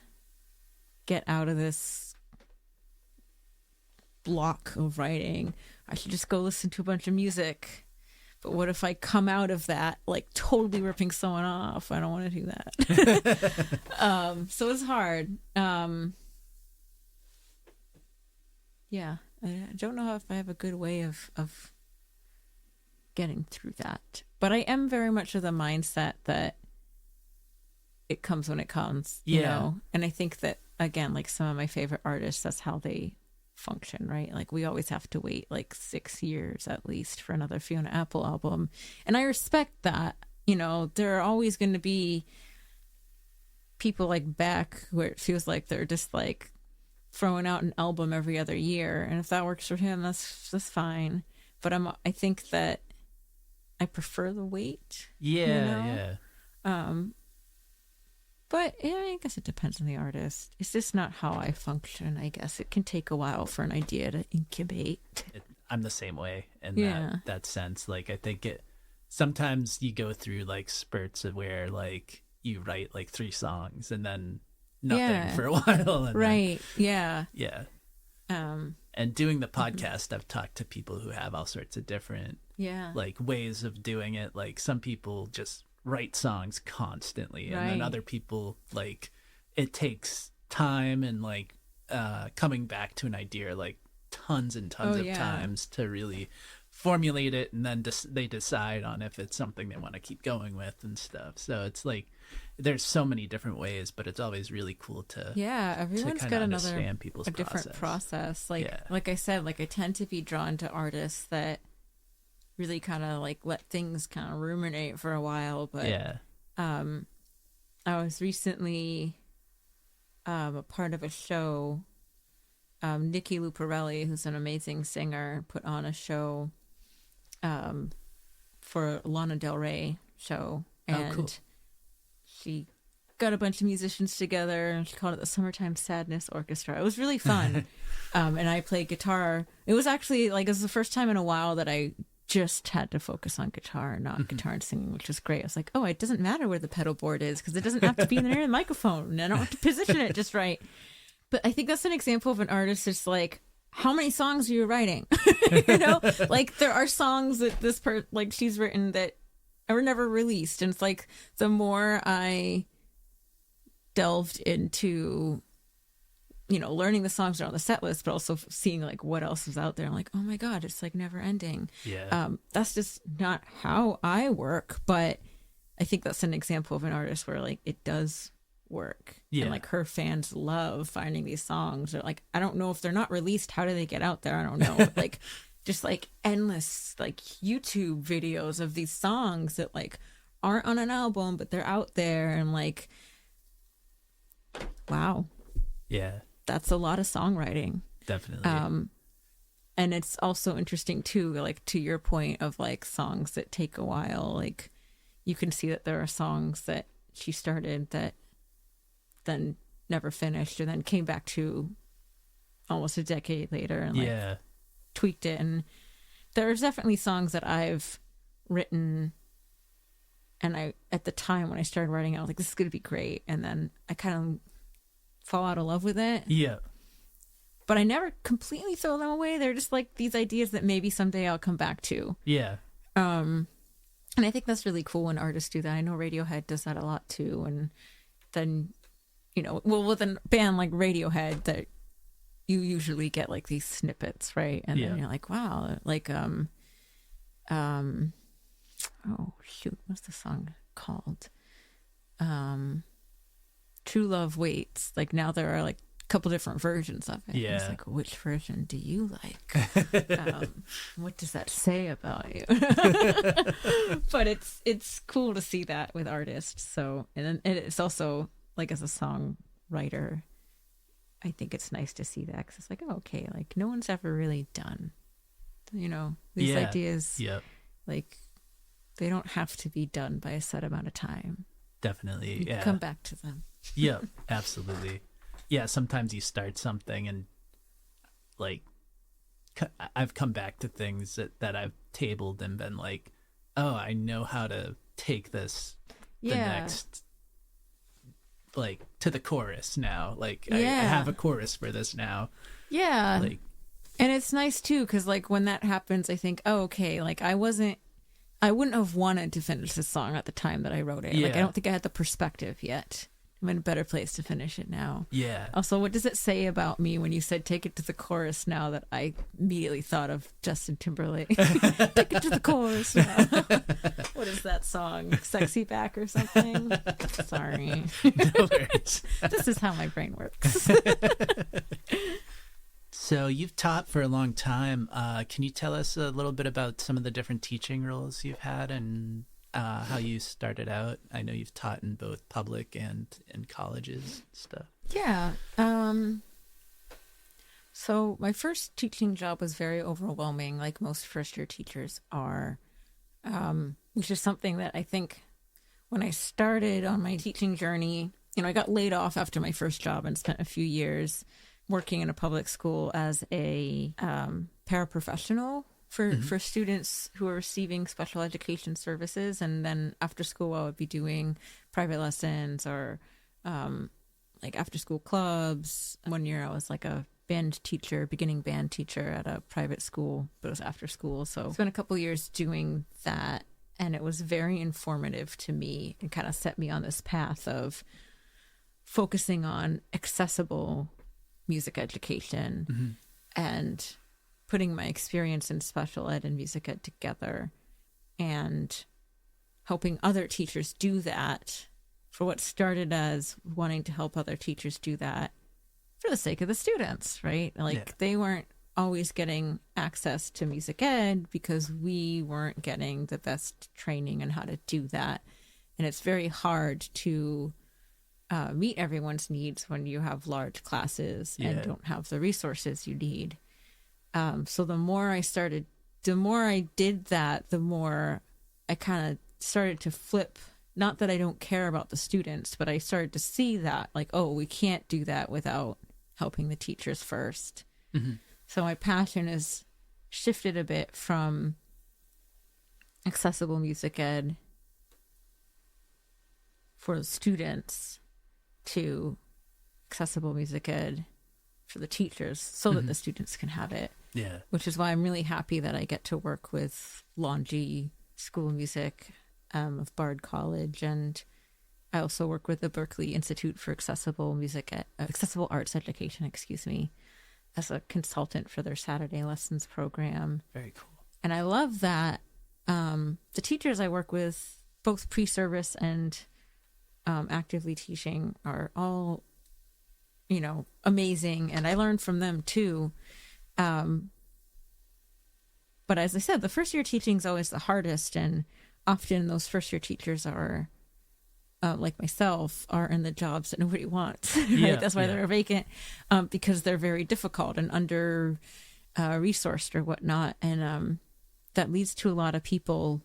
get out of this block of writing. I should just go listen to a bunch of music. But what if I come out of that like totally ripping someone off? I don't want to do that. So it's hard. Yeah, I don't know if I have a good way of getting through that. But I am very much of the mindset that it comes when it comes, you know? And I think that, again, like some of my favorite artists, that's how they function, right? Like we always have to wait like 6 years at least for another Fiona Apple album. And I respect that. You know, there are always going to be people like Beck where it feels like they're just like throwing out an album every other year. And if that works for him, that's fine. But I think that I prefer the wait. Yeah, you know? yeah. But yeah, I guess it depends on the artist. It's just not how I function, I guess. It can take a while for an idea to incubate. I'm the same way in Yeah. that sense. Like, I think sometimes you go through like spurts of where like you write like 3 songs and then nothing for a while. And right. Yeah. Yeah. And doing the podcast, I've talked to people who have all sorts of different like ways of doing it. Like some people just write songs constantly, and then other people like it takes time and like coming back to an idea like tons and tons of times to really formulate it, and then they decide on if it's something they want to keep going with and stuff. So it's like there's so many different ways, but it's always really cool to everyone's got understand people's different process. Like I said, like I tend to be drawn to artists that really kind of like let things kind of ruminate for a while. But I was recently a part of a show. Nikki Luparelli, who's an amazing singer, put on a show for Lana Del Rey show, and she got a bunch of musicians together, and she called it the Summertime Sadness Orchestra. It was really fun. And I played guitar. It was actually like, it was the first time in a while that I just had to focus on guitar, not guitar and singing, which was great. I was like, oh, it doesn't matter where the pedal board is because it doesn't have to be near the microphone. And I don't have to position it just right. But I think that's an example of an artist that's like, how many songs are you writing? You know, like there are songs that like she's written that were never released. And it's like, the more I delved into, you know, learning the songs that are on the set list, but also seeing like what else is out there, I'm like, oh my God, it's like never ending. That's just not how I work. But I think that's an example of an artist where like it does work. And like her fans love finding these songs. Or like, I don't know if they're not released, how do they get out there? I don't know. But like just like endless like YouTube videos of these songs that like aren't on an album, but they're out there, and like, wow. Yeah. That's a lot of songwriting. Definitely. And it's also interesting too, like to your point of like songs that take a while, like you can see that there are songs that she started that then never finished, and then came back to almost a decade later and like tweaked it. And there's definitely songs that I've written, and I, at the time when I started writing, I was like, this is going to be great. And then I kind of fall out of love with it. Yeah. But I never completely throw them away. They're just like these ideas that maybe someday I'll come back to. Yeah. And I think that's really cool when artists do that. I know Radiohead does that a lot too. And then, you know, well, with a band like Radiohead, that you usually get like these snippets, right? And then you're like, wow, like, oh shoot, what's the song called? True Love Waits. Like now there are like a couple different versions of it. Yeah. It's like, which version do you like? What does that say about you? But it's cool to see that with artists. So, and then it's also like, as a songwriter, I think it's nice to see that, because it's like, oh, okay, like no one's ever really done, you know, these ideas. Like they don't have to be done by a set amount of time. Definitely. You come back to them. Yeah, absolutely. Yeah, sometimes you start something and like I've come back to things that I've tabled and been like, oh, I know how to take this the next, like, to the chorus now. Like I have a chorus for this now. Yeah. Like, and it's nice too, because like when that happens, I think, oh, okay, like I wouldn't have wanted to finish this song at the time that I wrote it. Like I don't think I had the perspective yet. I'm in a better place to finish it now. Yeah. Also, what does it say about me when you said take it to the chorus now, that I immediately thought of Justin Timberlake? Take it to the chorus now. What is that song? Sexy Back or something? Sorry. No worries. This is how my brain works. So you've taught for a long time. Can you tell us a little bit about some of the different teaching roles you've had and how you started out? I know you've taught in both public and in colleges and stuff. Yeah. So my first teaching job was very overwhelming, like most first-year teachers are, which is something that I think when I started on my teaching journey, I got laid off after my first job and spent a few years working in a public school as a paraprofessional for students who are receiving special education services. And then after school, I would be doing private lessons or like after school clubs. One year I was like a beginning band teacher at a private school, but it was after school. So I spent a couple years doing that, and it was very informative to me and kind of set me on this path of focusing on accessible music education and putting my experience in special ed and music ed together and helping other teachers do that for what started as wanting to help other teachers do that for the sake of the students, right? Like they weren't always getting access to music ed because we weren't getting the best training on how to do that. And it's very hard to meet everyone's needs when you have large classes and don't have the resources you need. So the more I did that, the more I kind of started to flip. Not that I don't care about the students, but I started to see that like, oh, we can't do that without helping the teachers first. So my passion has shifted a bit from accessible music ed for the students to accessible music ed for the teachers so that the students can have it. Yeah. Which is why I'm really happy that I get to work with Longy School of Music of Bard College, and I also work with the Berklee Institute for Accessible Arts Education, as a consultant for their Saturday lessons program. Very cool. And I love that the teachers I work with, both pre-service and actively teaching, are all, amazing. And I learned from them too. But as I said, the first year teaching is always the hardest. And often those first year teachers are, like myself, are in the jobs that nobody wants. Right? Yeah, That's why they're vacant, because they're very difficult and under resourced or whatnot. And that leads to a lot of people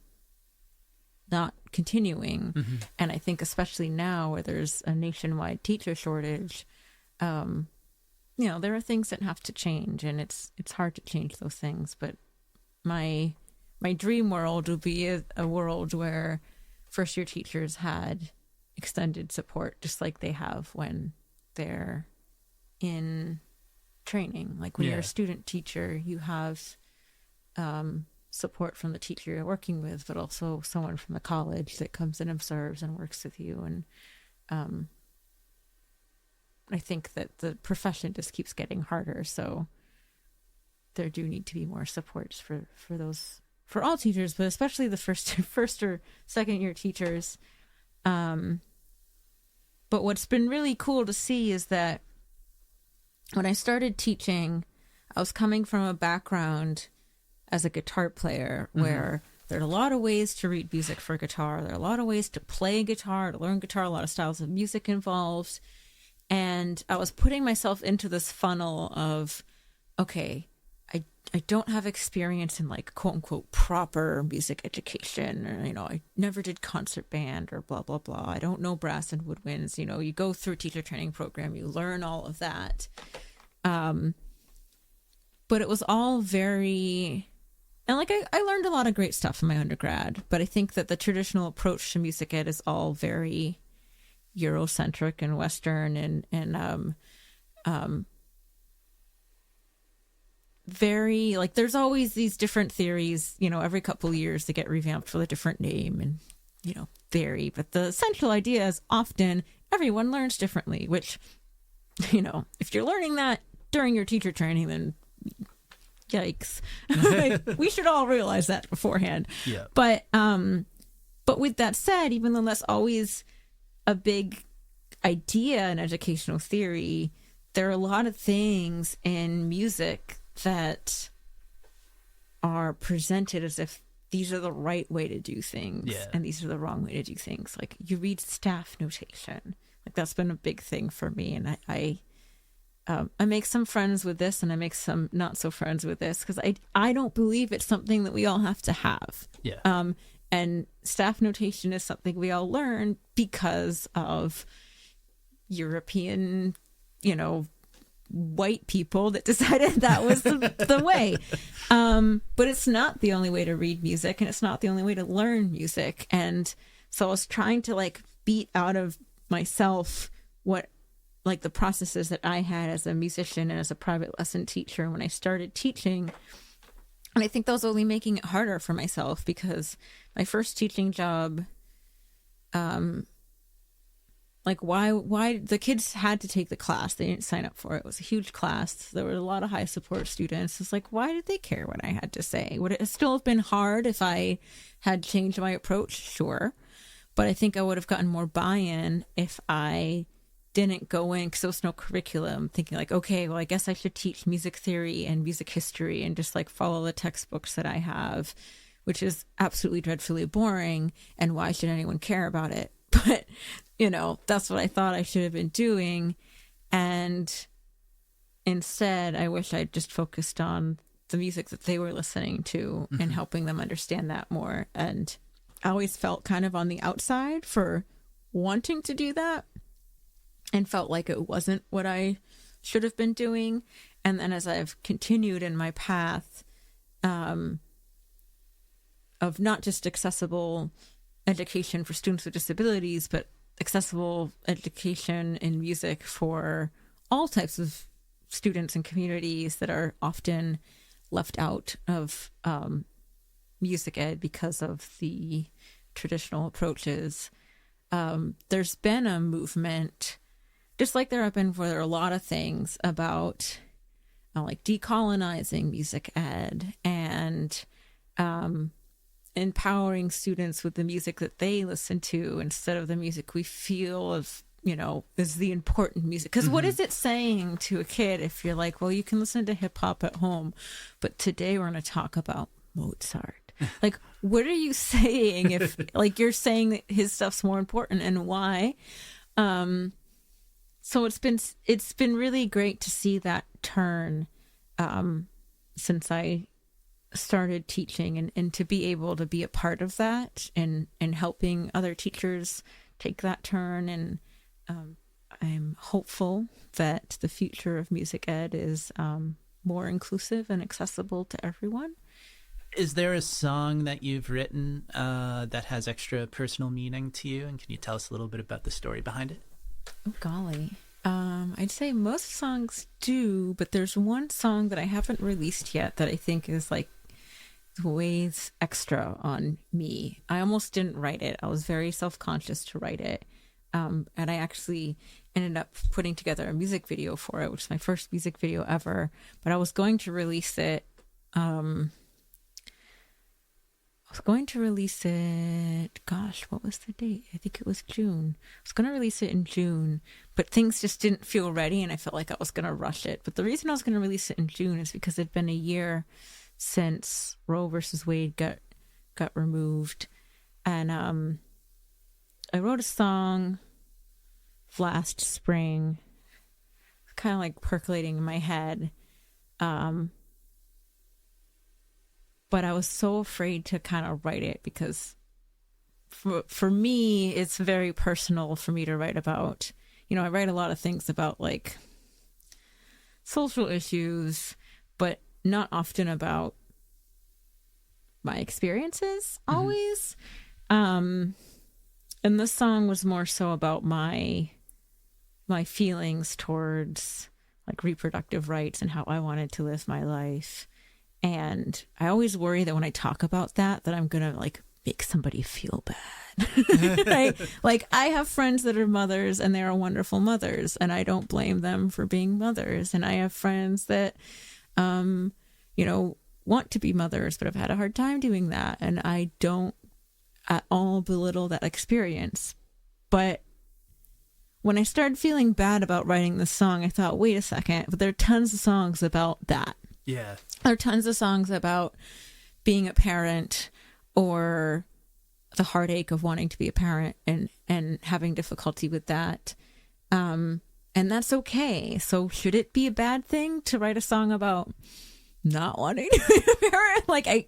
not continuing. And I think especially now where there's a nationwide teacher shortage, there are things that have to change, and it's hard to change those things. But my dream world would be a world where first year teachers had extended support, just like they have when they're in training. Like when you're a student teacher, you have support from the teacher you're working with, but also someone from the college that comes and observes and works with you. And I think that the profession just keeps getting harder, so there do need to be more supports for all teachers, but especially the first or second year teachers. But what's been really cool to see is that when I started teaching, I was coming from a background as a guitar player where there are a lot of ways to read music for guitar. There are a lot of ways to play guitar, to learn guitar, a lot of styles of music involved. And I was putting myself into this funnel of, okay, I don't have experience in like quote unquote proper music education, or, I never did concert band or blah, blah, blah. I don't know brass and woodwinds. You go through a teacher training program, you learn all of that. But it was all very, and like I learned a lot of great stuff in my undergrad, but I think that the traditional approach to music ed is all very Eurocentric and Western and very, like, there's always these different theories, every couple of years they get revamped with a different name and, theory. But the central idea is often everyone learns differently, which, if you're learning that during your teacher training, then yikes. We should all realize that beforehand. Yeah. But with that said, even though that's always a big idea in educational theory, there are a lot of things in music that are presented as if these are the right way to do things, and these are the wrong way to do things. Like, you read staff notation. Like, that's been a big thing for me. And I make some friends with this, and I make some not so friends with this, because I don't believe it's something that we all have to have. And staff notation is something we all learn because of European, white people that decided that was the way. But it's not the only way to read music, and it's not the only way to learn music. And so I was trying to like beat out of myself what like the processes that I had as a musician and as a private lesson teacher when I started teaching. And I think that was only making it harder for myself, because my first teaching job, like why the kids had to take the class. They didn't sign up for it. It was a huge class. There were a lot of high support students. It's like, why did they care what I had to say? Would it still have been hard if I had changed my approach? Sure. But I think I would have gotten more buy-in if I didn't go in, because there was no curriculum, thinking like, okay, well, I guess I should teach music theory and music history and just like follow the textbooks that I have, which is absolutely dreadfully boring. And why should anyone care about it? But, that's what I thought I should have been doing. And instead, I wish I'd just focused on the music that they were listening to and helping them understand that more. And I always felt kind of on the outside for wanting to do that, and felt like it wasn't what I should have been doing. And then as I've continued in my path of not just accessible education for students with disabilities, but accessible education in music for all types of students and communities that are often left out of music ed because of the traditional approaches. There's been a movement, just like there have been for a lot of things, about like decolonizing music ed and empowering students with the music that they listen to instead of the music we feel is the important music. Because what is it saying to a kid if you're like, well, you can listen to hip hop at home, but today we're going to talk about Mozart? Like, what are you saying if like you're saying that his stuff's more important, and why? So it's been really great to see that turn since I started teaching, and to be able to be a part of that and helping other teachers take that turn. And I'm hopeful that the future of music ed is more inclusive and accessible to everyone. Is there a song that you've written that has extra personal meaning to you? And can you tell us a little bit about the story behind it? Oh, golly. I'd say most songs do, but there's one song that I haven't released yet that I think is like weighs extra on me. I almost didn't write it. I was very self-conscious to write it. And I actually ended up putting together a music video for it, which is my first music video ever. But I was going to release it. Gosh, what was the date? I think it was June. I was going to release it in June, but things just didn't feel ready, and I felt like I was going to rush it. But the reason I was going to release it in June is because it'd been a year since Roe versus Wade got removed. And I wrote a song last spring, kind of like percolating in my head. But I was so afraid to kind of write it because for me, it's very personal for me to write about. I write a lot of things about like social issues, but not often about my experiences always. And this song was more so about my feelings towards like reproductive rights and how I wanted to live my life. And I always worry that when I talk about that I'm going to like make somebody feel bad. Right? Like, I have friends that are mothers and they are wonderful mothers, and I don't blame them for being mothers. And I have friends that, want to be mothers, but have had a hard time doing that. And I don't at all belittle that experience. But when I started feeling bad about writing this song, I thought, wait a second, but there are tons of songs about that. Yeah. There are tons of songs about being a parent or the heartache of wanting to be a parent and having difficulty with that. And that's okay. So should it be a bad thing to write a song about not wanting to be a parent? Like, I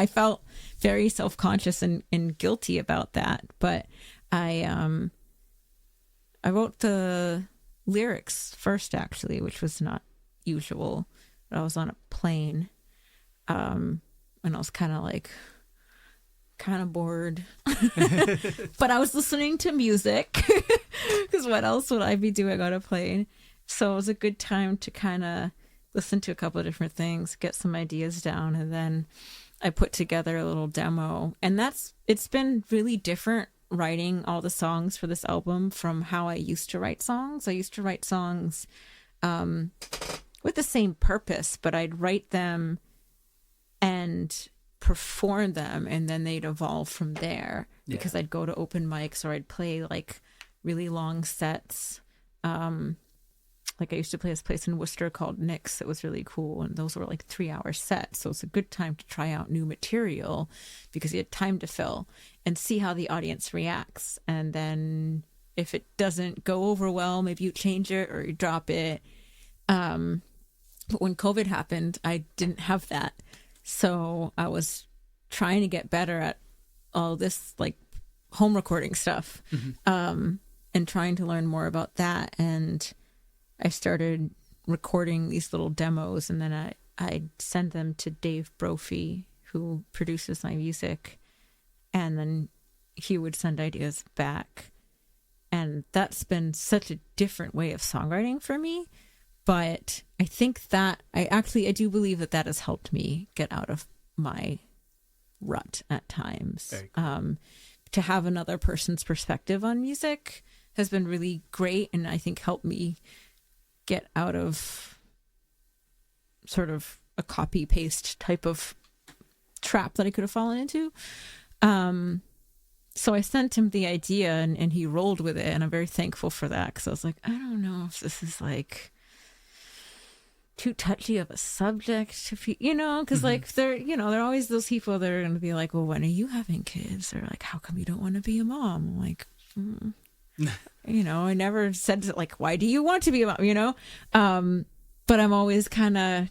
felt very self-conscious and guilty about that. But I wrote the lyrics first, actually, which was not usual. I was on a plane, and I was kind of bored, but I was listening to music because what else would I be doing on a plane? So it was a good time to kind of listen to a couple of different things, get some ideas down, and then I put together a little demo. And it's been really different writing all the songs for this album from how I used to write songs. I used to write songs with the same purpose, but I'd write them and perform them, and then they'd evolve from there, because I'd go to open mics or I'd play like really long sets. Like I used to play this place in Worcester called Nick's. It was really cool, and those were like 3-hour sets, so it's a good time to try out new material because you had time to fill and see how the audience reacts. And then if it doesn't go over well, maybe you change it or you drop it. But when COVID happened, I didn't have that. So I was trying to get better at all this like home recording stuff, and trying to learn more about that. And I started recording these little demos, and then I'd send them to Dave Brophy, who produces my music, and then he would send ideas back. And that's been such a different way of songwriting for me. But I think that I do believe that has helped me get out of my rut at times. Very cool. To have another person's perspective on music has been really great, and I think helped me get out of sort of a copy paste type of trap that I could have fallen into. So I sent him the idea, and he rolled with it, and I'm very thankful for that, because I was like, I don't know if this is like too touchy of a subject, because like there are always those people that are going to be like, well, when are you having kids? Or like, how come you don't want to be a mom? I'm like, I never said like, why do you want to be a mom? But I'm always kind of, I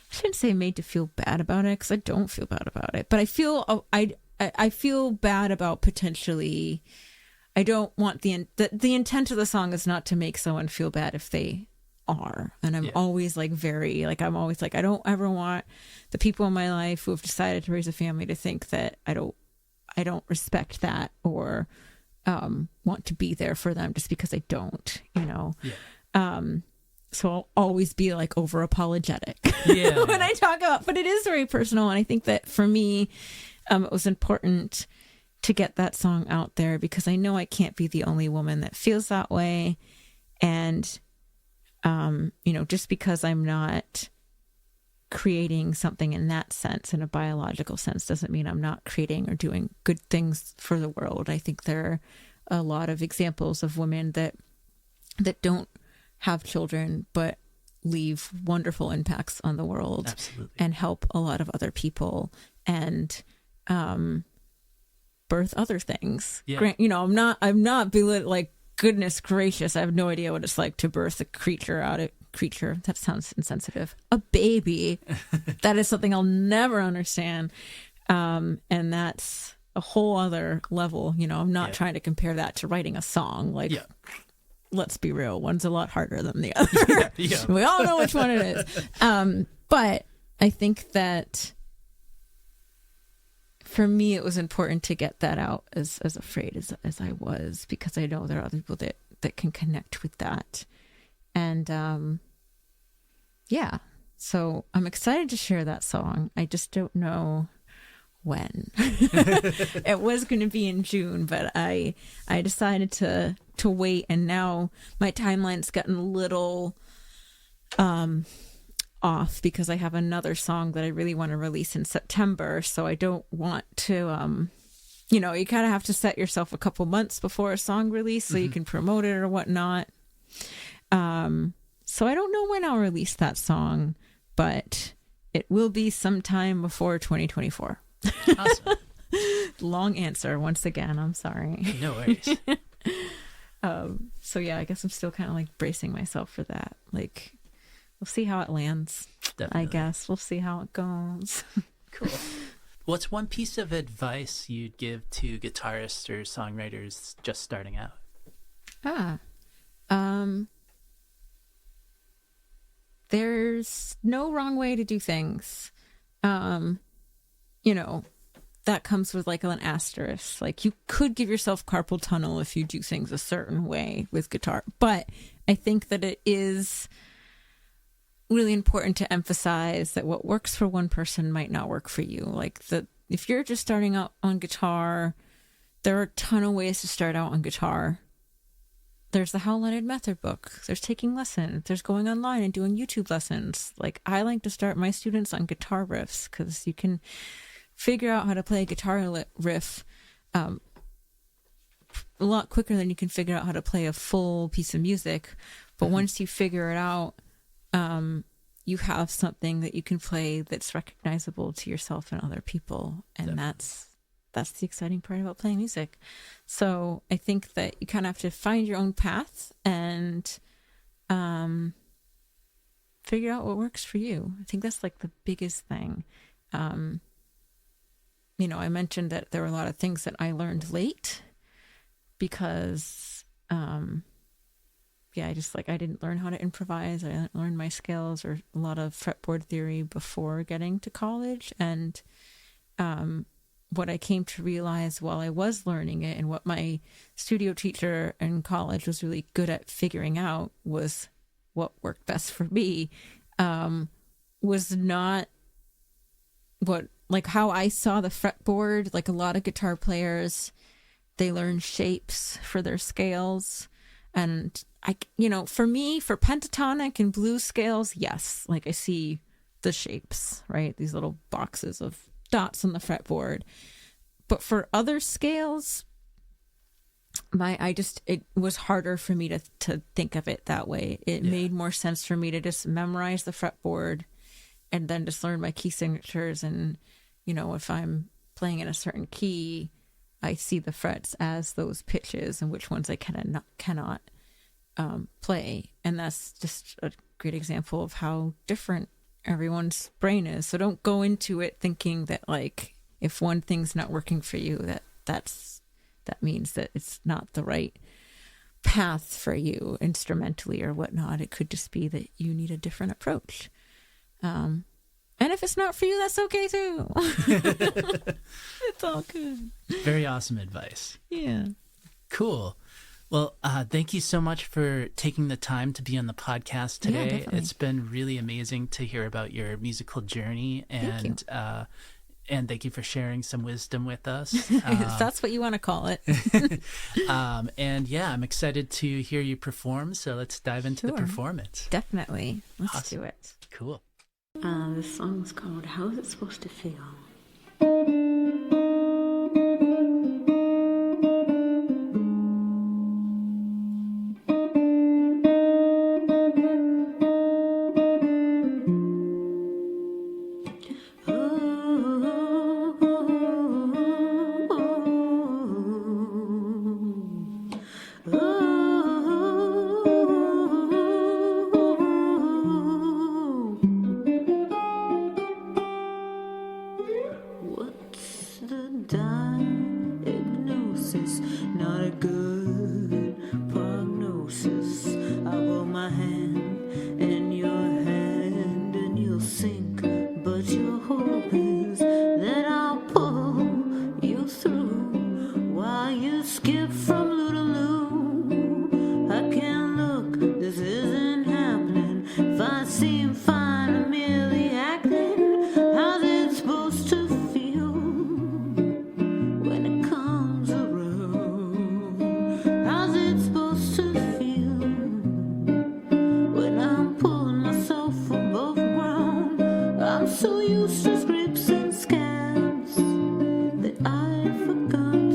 shouldn't say made to feel bad about it, because I don't feel bad about it, but I feel bad about potentially, I don't want the intent of the song is not to make someone feel bad if they are. And I'm always like I'm always like, I don't ever want the people in my life who have decided to raise a family to think that I don't respect that, or want to be there for them just because I don't, so I'll always be like over apologetic when I talk about, but it is very personal. And I think that for me, it was important to get that song out there, because I know I can't be the only woman that feels that way. And just because I'm not creating something in that sense, in a biological sense, doesn't mean I'm not creating or doing good things for the world. I think there are a lot of examples of women that don't have children, but leave wonderful impacts on the world. Absolutely. And help a lot of other people, and birth other things. Yeah. I'm not like, goodness gracious, I have no idea what it's like to birth a creature, that sounds insensitive, a baby. That is something I'll never understand. And that's a whole other level. I'm not trying to compare that to writing a song. Like, let's be real, one's a lot harder than the other. We all know which one it is. But I think that for me, it was important to get that out as afraid as I was, because I know there are other people that can connect with that. And so I'm excited to share that song. I just don't know when. It was going to be in June, but I decided to wait, and now my timeline's gotten a little off, because I have another song that I really want to release in September, so I don't want to you know, you kind of have to set yourself a couple months before a song release so you can promote it or whatnot. So I don't know when I'll release that song, but it will be sometime before 2024. Awesome. Long answer once again. I'm sorry. No worries. So yeah, I guess I'm still kind of like bracing myself for that. Like, we'll see how it lands. Definitely. I guess we'll see how it goes. Cool. What's one piece of advice you'd give to guitarists or songwriters just starting out? There's no wrong way to do things. You know, that comes with like an asterisk. Like, you could give yourself carpal tunnel if you do things a certain way with guitar. But I think that it is really important to emphasize that what works for one person might not work for you. Like, if you're just starting out on guitar, there are a ton of ways to start out on guitar. There's the How Leonard Method book. There's taking lessons. There's going online and doing YouTube lessons. Like, I like to start my students on guitar riffs because you can figure out how to play a guitar riff a lot quicker than you can figure out how to play a full piece of music. But once you figure it out, you have something that you can play that's recognizable to yourself and other people. And that's the exciting part about playing music. So I think that you kind of have to find your own path and figure out what works for you. I think that's like the biggest thing. You know, I mentioned that there were a lot of things that I learned late because, I didn't learn how to improvise. I didn't learn my scales or a lot of fretboard theory before getting to college. And what I came to realize while I was learning it, and what my studio teacher in college was really good at figuring out, was what worked best for me, was not how I saw the fretboard. Like, a lot of guitar players, they learn shapes for their scales. And for me, for pentatonic and blues scales, yes, like, I see the shapes, right? These little boxes of dots on the fretboard. But for other scales, it was harder for me to think of it that way. It made more sense for me to just memorize the fretboard and then just learn my key signatures. And, if I'm playing in a certain key, I see the frets as those pitches and which ones I cannot play. And that's just a great example of how different everyone's brain is. So don't go into it thinking that, like, if one thing's not working for you, that means that it's not the right path for you instrumentally or whatnot. It could just be that you need a different approach. And if it's not for you, that's okay too. It's all good. Very awesome advice. Yeah. Cool. Well, thank you so much for taking the time to be on the podcast today. Yeah, it's been really amazing to hear about your musical journey, and thank you for sharing some wisdom with us. If that's what you want to call it. And yeah, I'm excited to hear you perform. So let's dive into the performance. Definitely. Let's do it. Cool. This song's called How Is It Supposed to Feel? So used to scripts and scams that I've forgotten.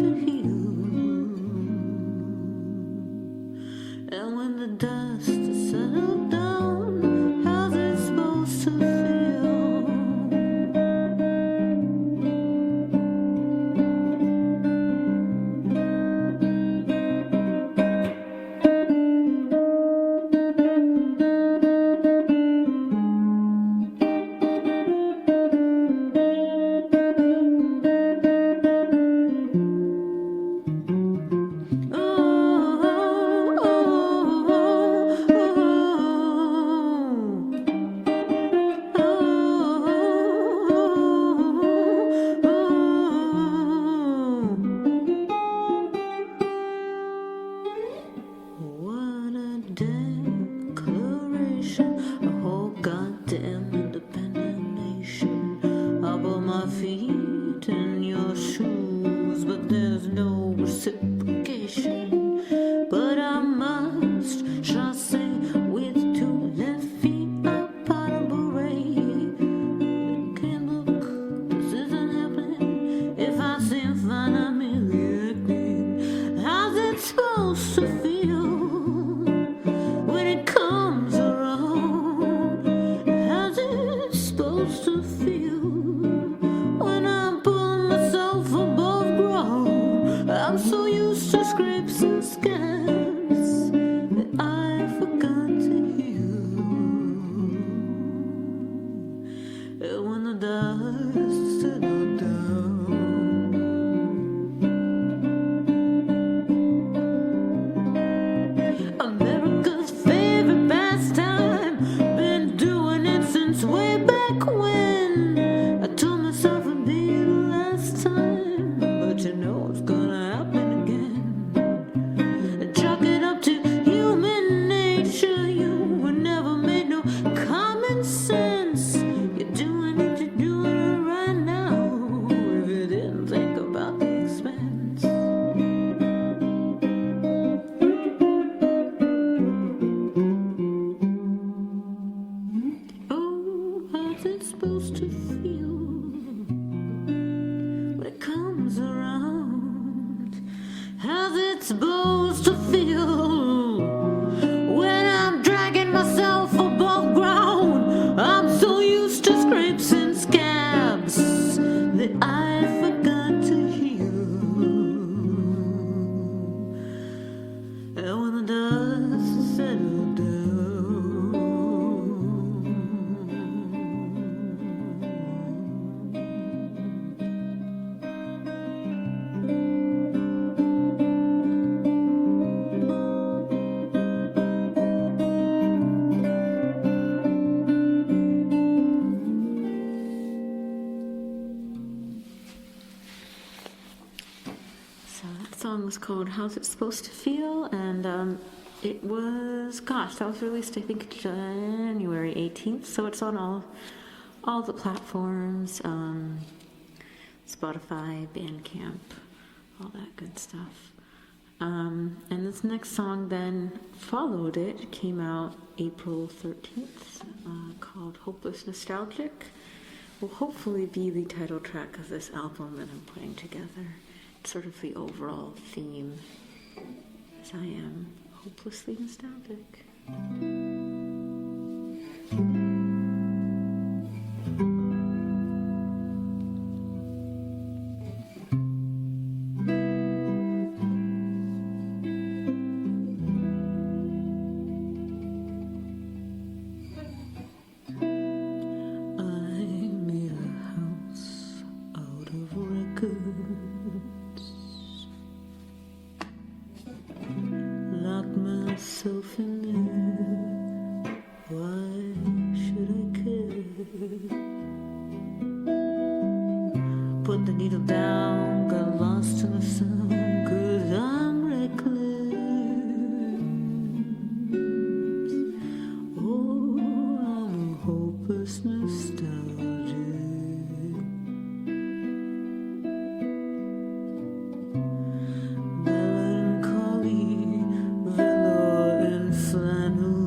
feet in your shoes, but there's no reciprocation. But I must chasse with 2 left feet up on a beret. Can't look, this isn't happening. If I seem fine, I'm merely acting. How's it supposed to feel when it comes around? How's it supposed to feel when I'm pulling myself above ground? I'm so used to scrapes and scabs that I forgot to heal. And when the dust settled down, America's favorite pastime, been doing it since way back when. I told myself it'd be the last time, but you know it's gonna happen again. Chalk it up to human nature. You were never made no common sense. You're doing it right now. If you didn't think about the expense. Oh, how's it supposed to feel when it comes around? How's it supposed to feel when I'm dragging myself above ground? I'm so used to scrapes and scabs that I forgot to heal. And when the dust settled down, so that song was called How's It Supposed to Feel? And it was, gosh, that was released I think January 18th, so it's on all the platforms, Spotify, Bandcamp, all that good stuff. And this next song then followed it. It came out April 13th, called Hopeless Nostalgic. Will hopefully be the title track of this album that I'm putting together. It's sort of the overall theme, as I am hopelessly nostalgic. I made a house out of records, locked myself in there. Why should I care? Put the needle down, got lost in the sun, 'cause I'm reckless. Oh, I'm a hopeless nostalgic. Melancholy, velour and flannel.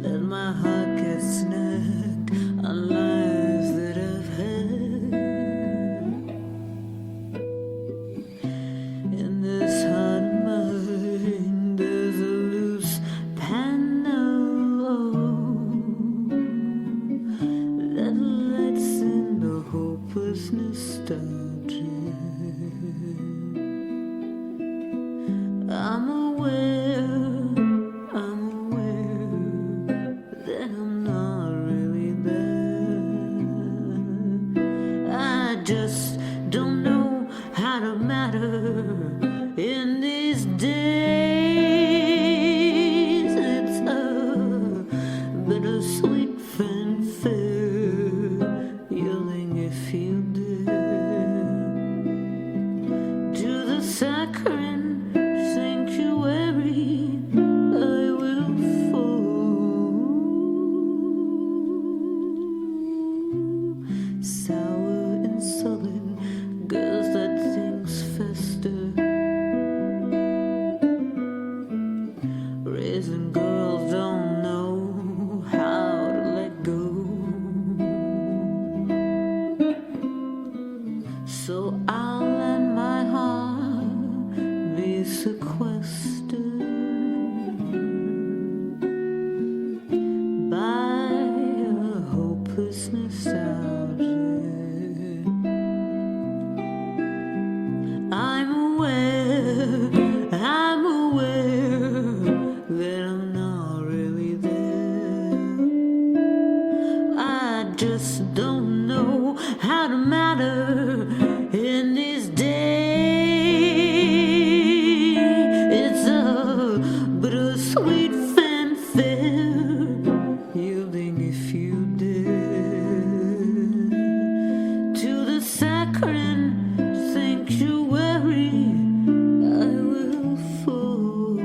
Let my heart get snagged on lives that I've had. In this heart of mine, there's a loose panel that lets in the hopeless nostalgia. I'm aware that I'm not really there. I just don't know how to matter in these days. It's a bittersweet fanfare, yelling if you dare to the saccharine sanctuary. I will fall. sour and sullen, girls that things fester. Raising girls don't know how to let go. So I'll let my heart be sequestered by a hopeless nostalgia. I'm aware that I'm not really there. I just don't know how to matter in these days. It's a bittersweet fanfare, yielding if you dare to the saccharine sanctuary. I will fall.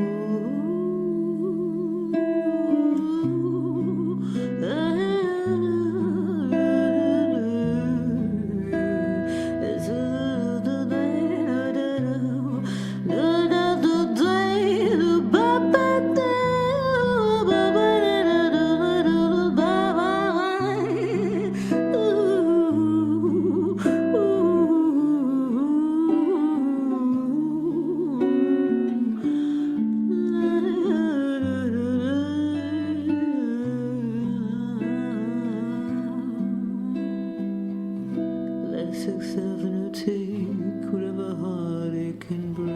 Let's accept and take whatever heartache can break.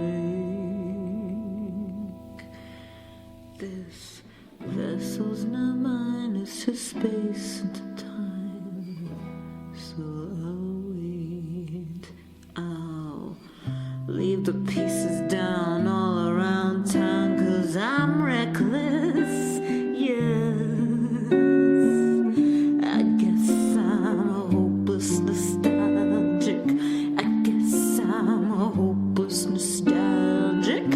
This vessel's not mine, it's just space and time. So I'll wait. I'll leave the pieces down all around town, 'cause I'm reckless. Yes, I guess I'm a hopeless nostalgic. I guess I'm a hopeless nostalgic.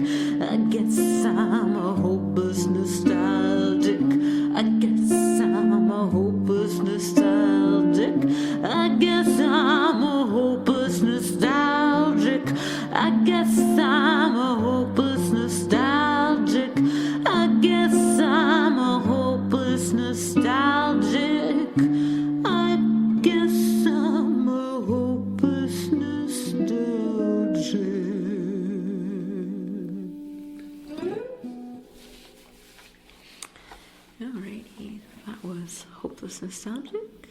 I guess I'm a hopeless nostalgic. I guess I'm a hopeless nostalgic. I guess I'm a hopeless nostalgic. I guess I'm a hopeless nostalgic. I guess I'm a hopeless nostalgic. I guess I'm a hopeless nostalgic. Alrighty, that was Hopeless Nostalgic,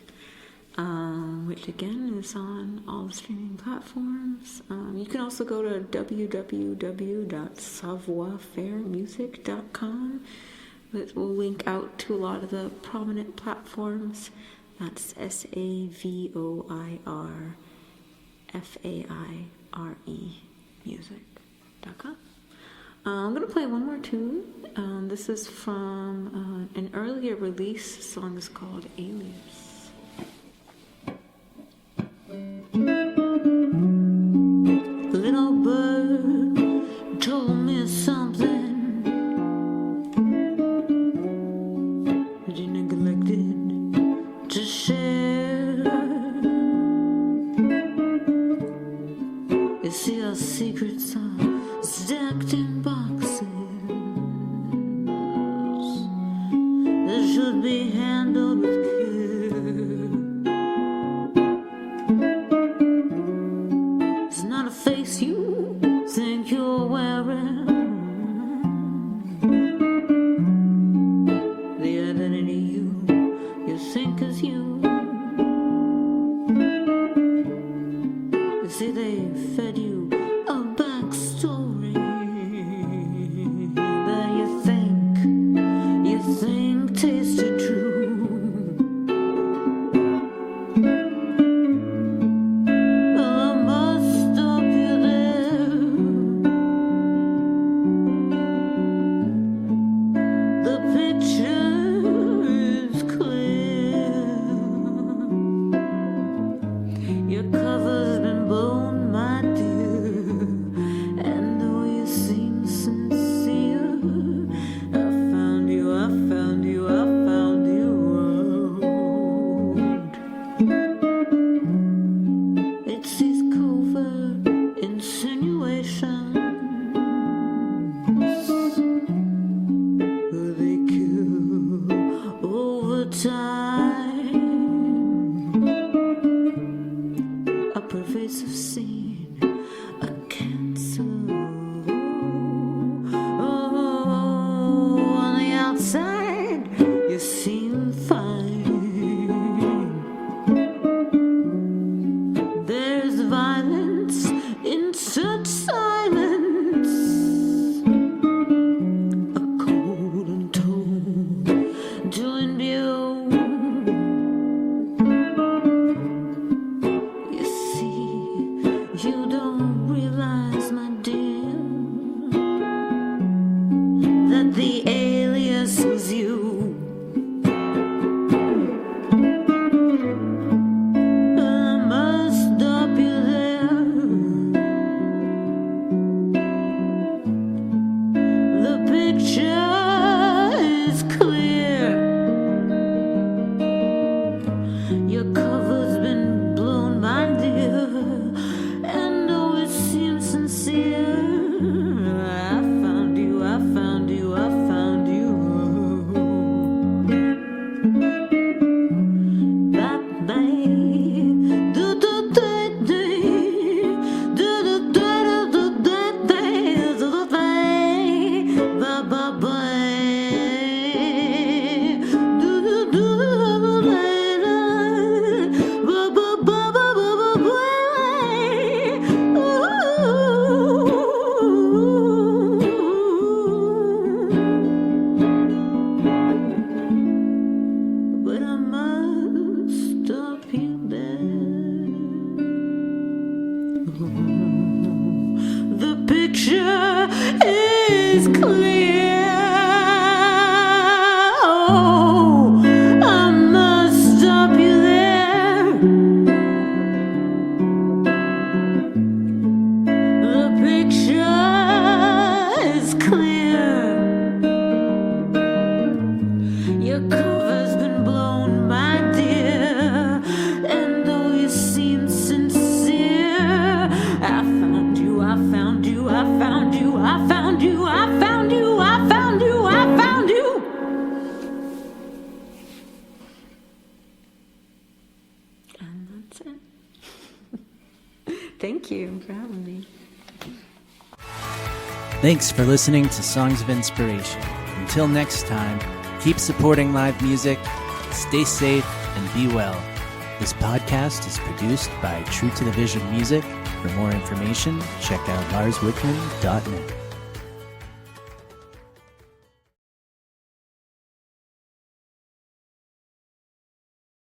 which again is on all the streaming platforms. You can also go to www.savoirfairemusic.com. It will link out to a lot of the prominent platforms. That's SAVOIRFAIRE music.com. I'm going to play one more tune. This is from an earlier release. The song is called Alias. Little bird told me something that you neglected to share. You see, our secrets are stacked in boxes that should be handled with care. It's not a face you think you're wearing, the identity you think is you. You see, they fed you a backstory that you think tasted true. time, a pervasive scene, a cancer. Oh, on the outside, you seem fine. There's violence in such silence, a cold and tone to imbue. You see, you don't realize, my dear, that the alias was you. I must stop you there. The picture is clear. Your cover's been blown, my dear, and though it seems sincere, I found you, I found you, I found you. But I must stop you there. The picture is clear. Oh, I must stop you there. The picture is clear. Your cover's been blown, my dear, and though you seem sincere, I found you, I found you, I found you, I found you, I found you, I found you, I found you. And that's it. Thank you for having me. Thanks for listening to Songs of Inspiration. Until next time, keep supporting live music, stay safe, and be well. This podcast is produced by True to the Vision Music. For more information, check out larswickman.net.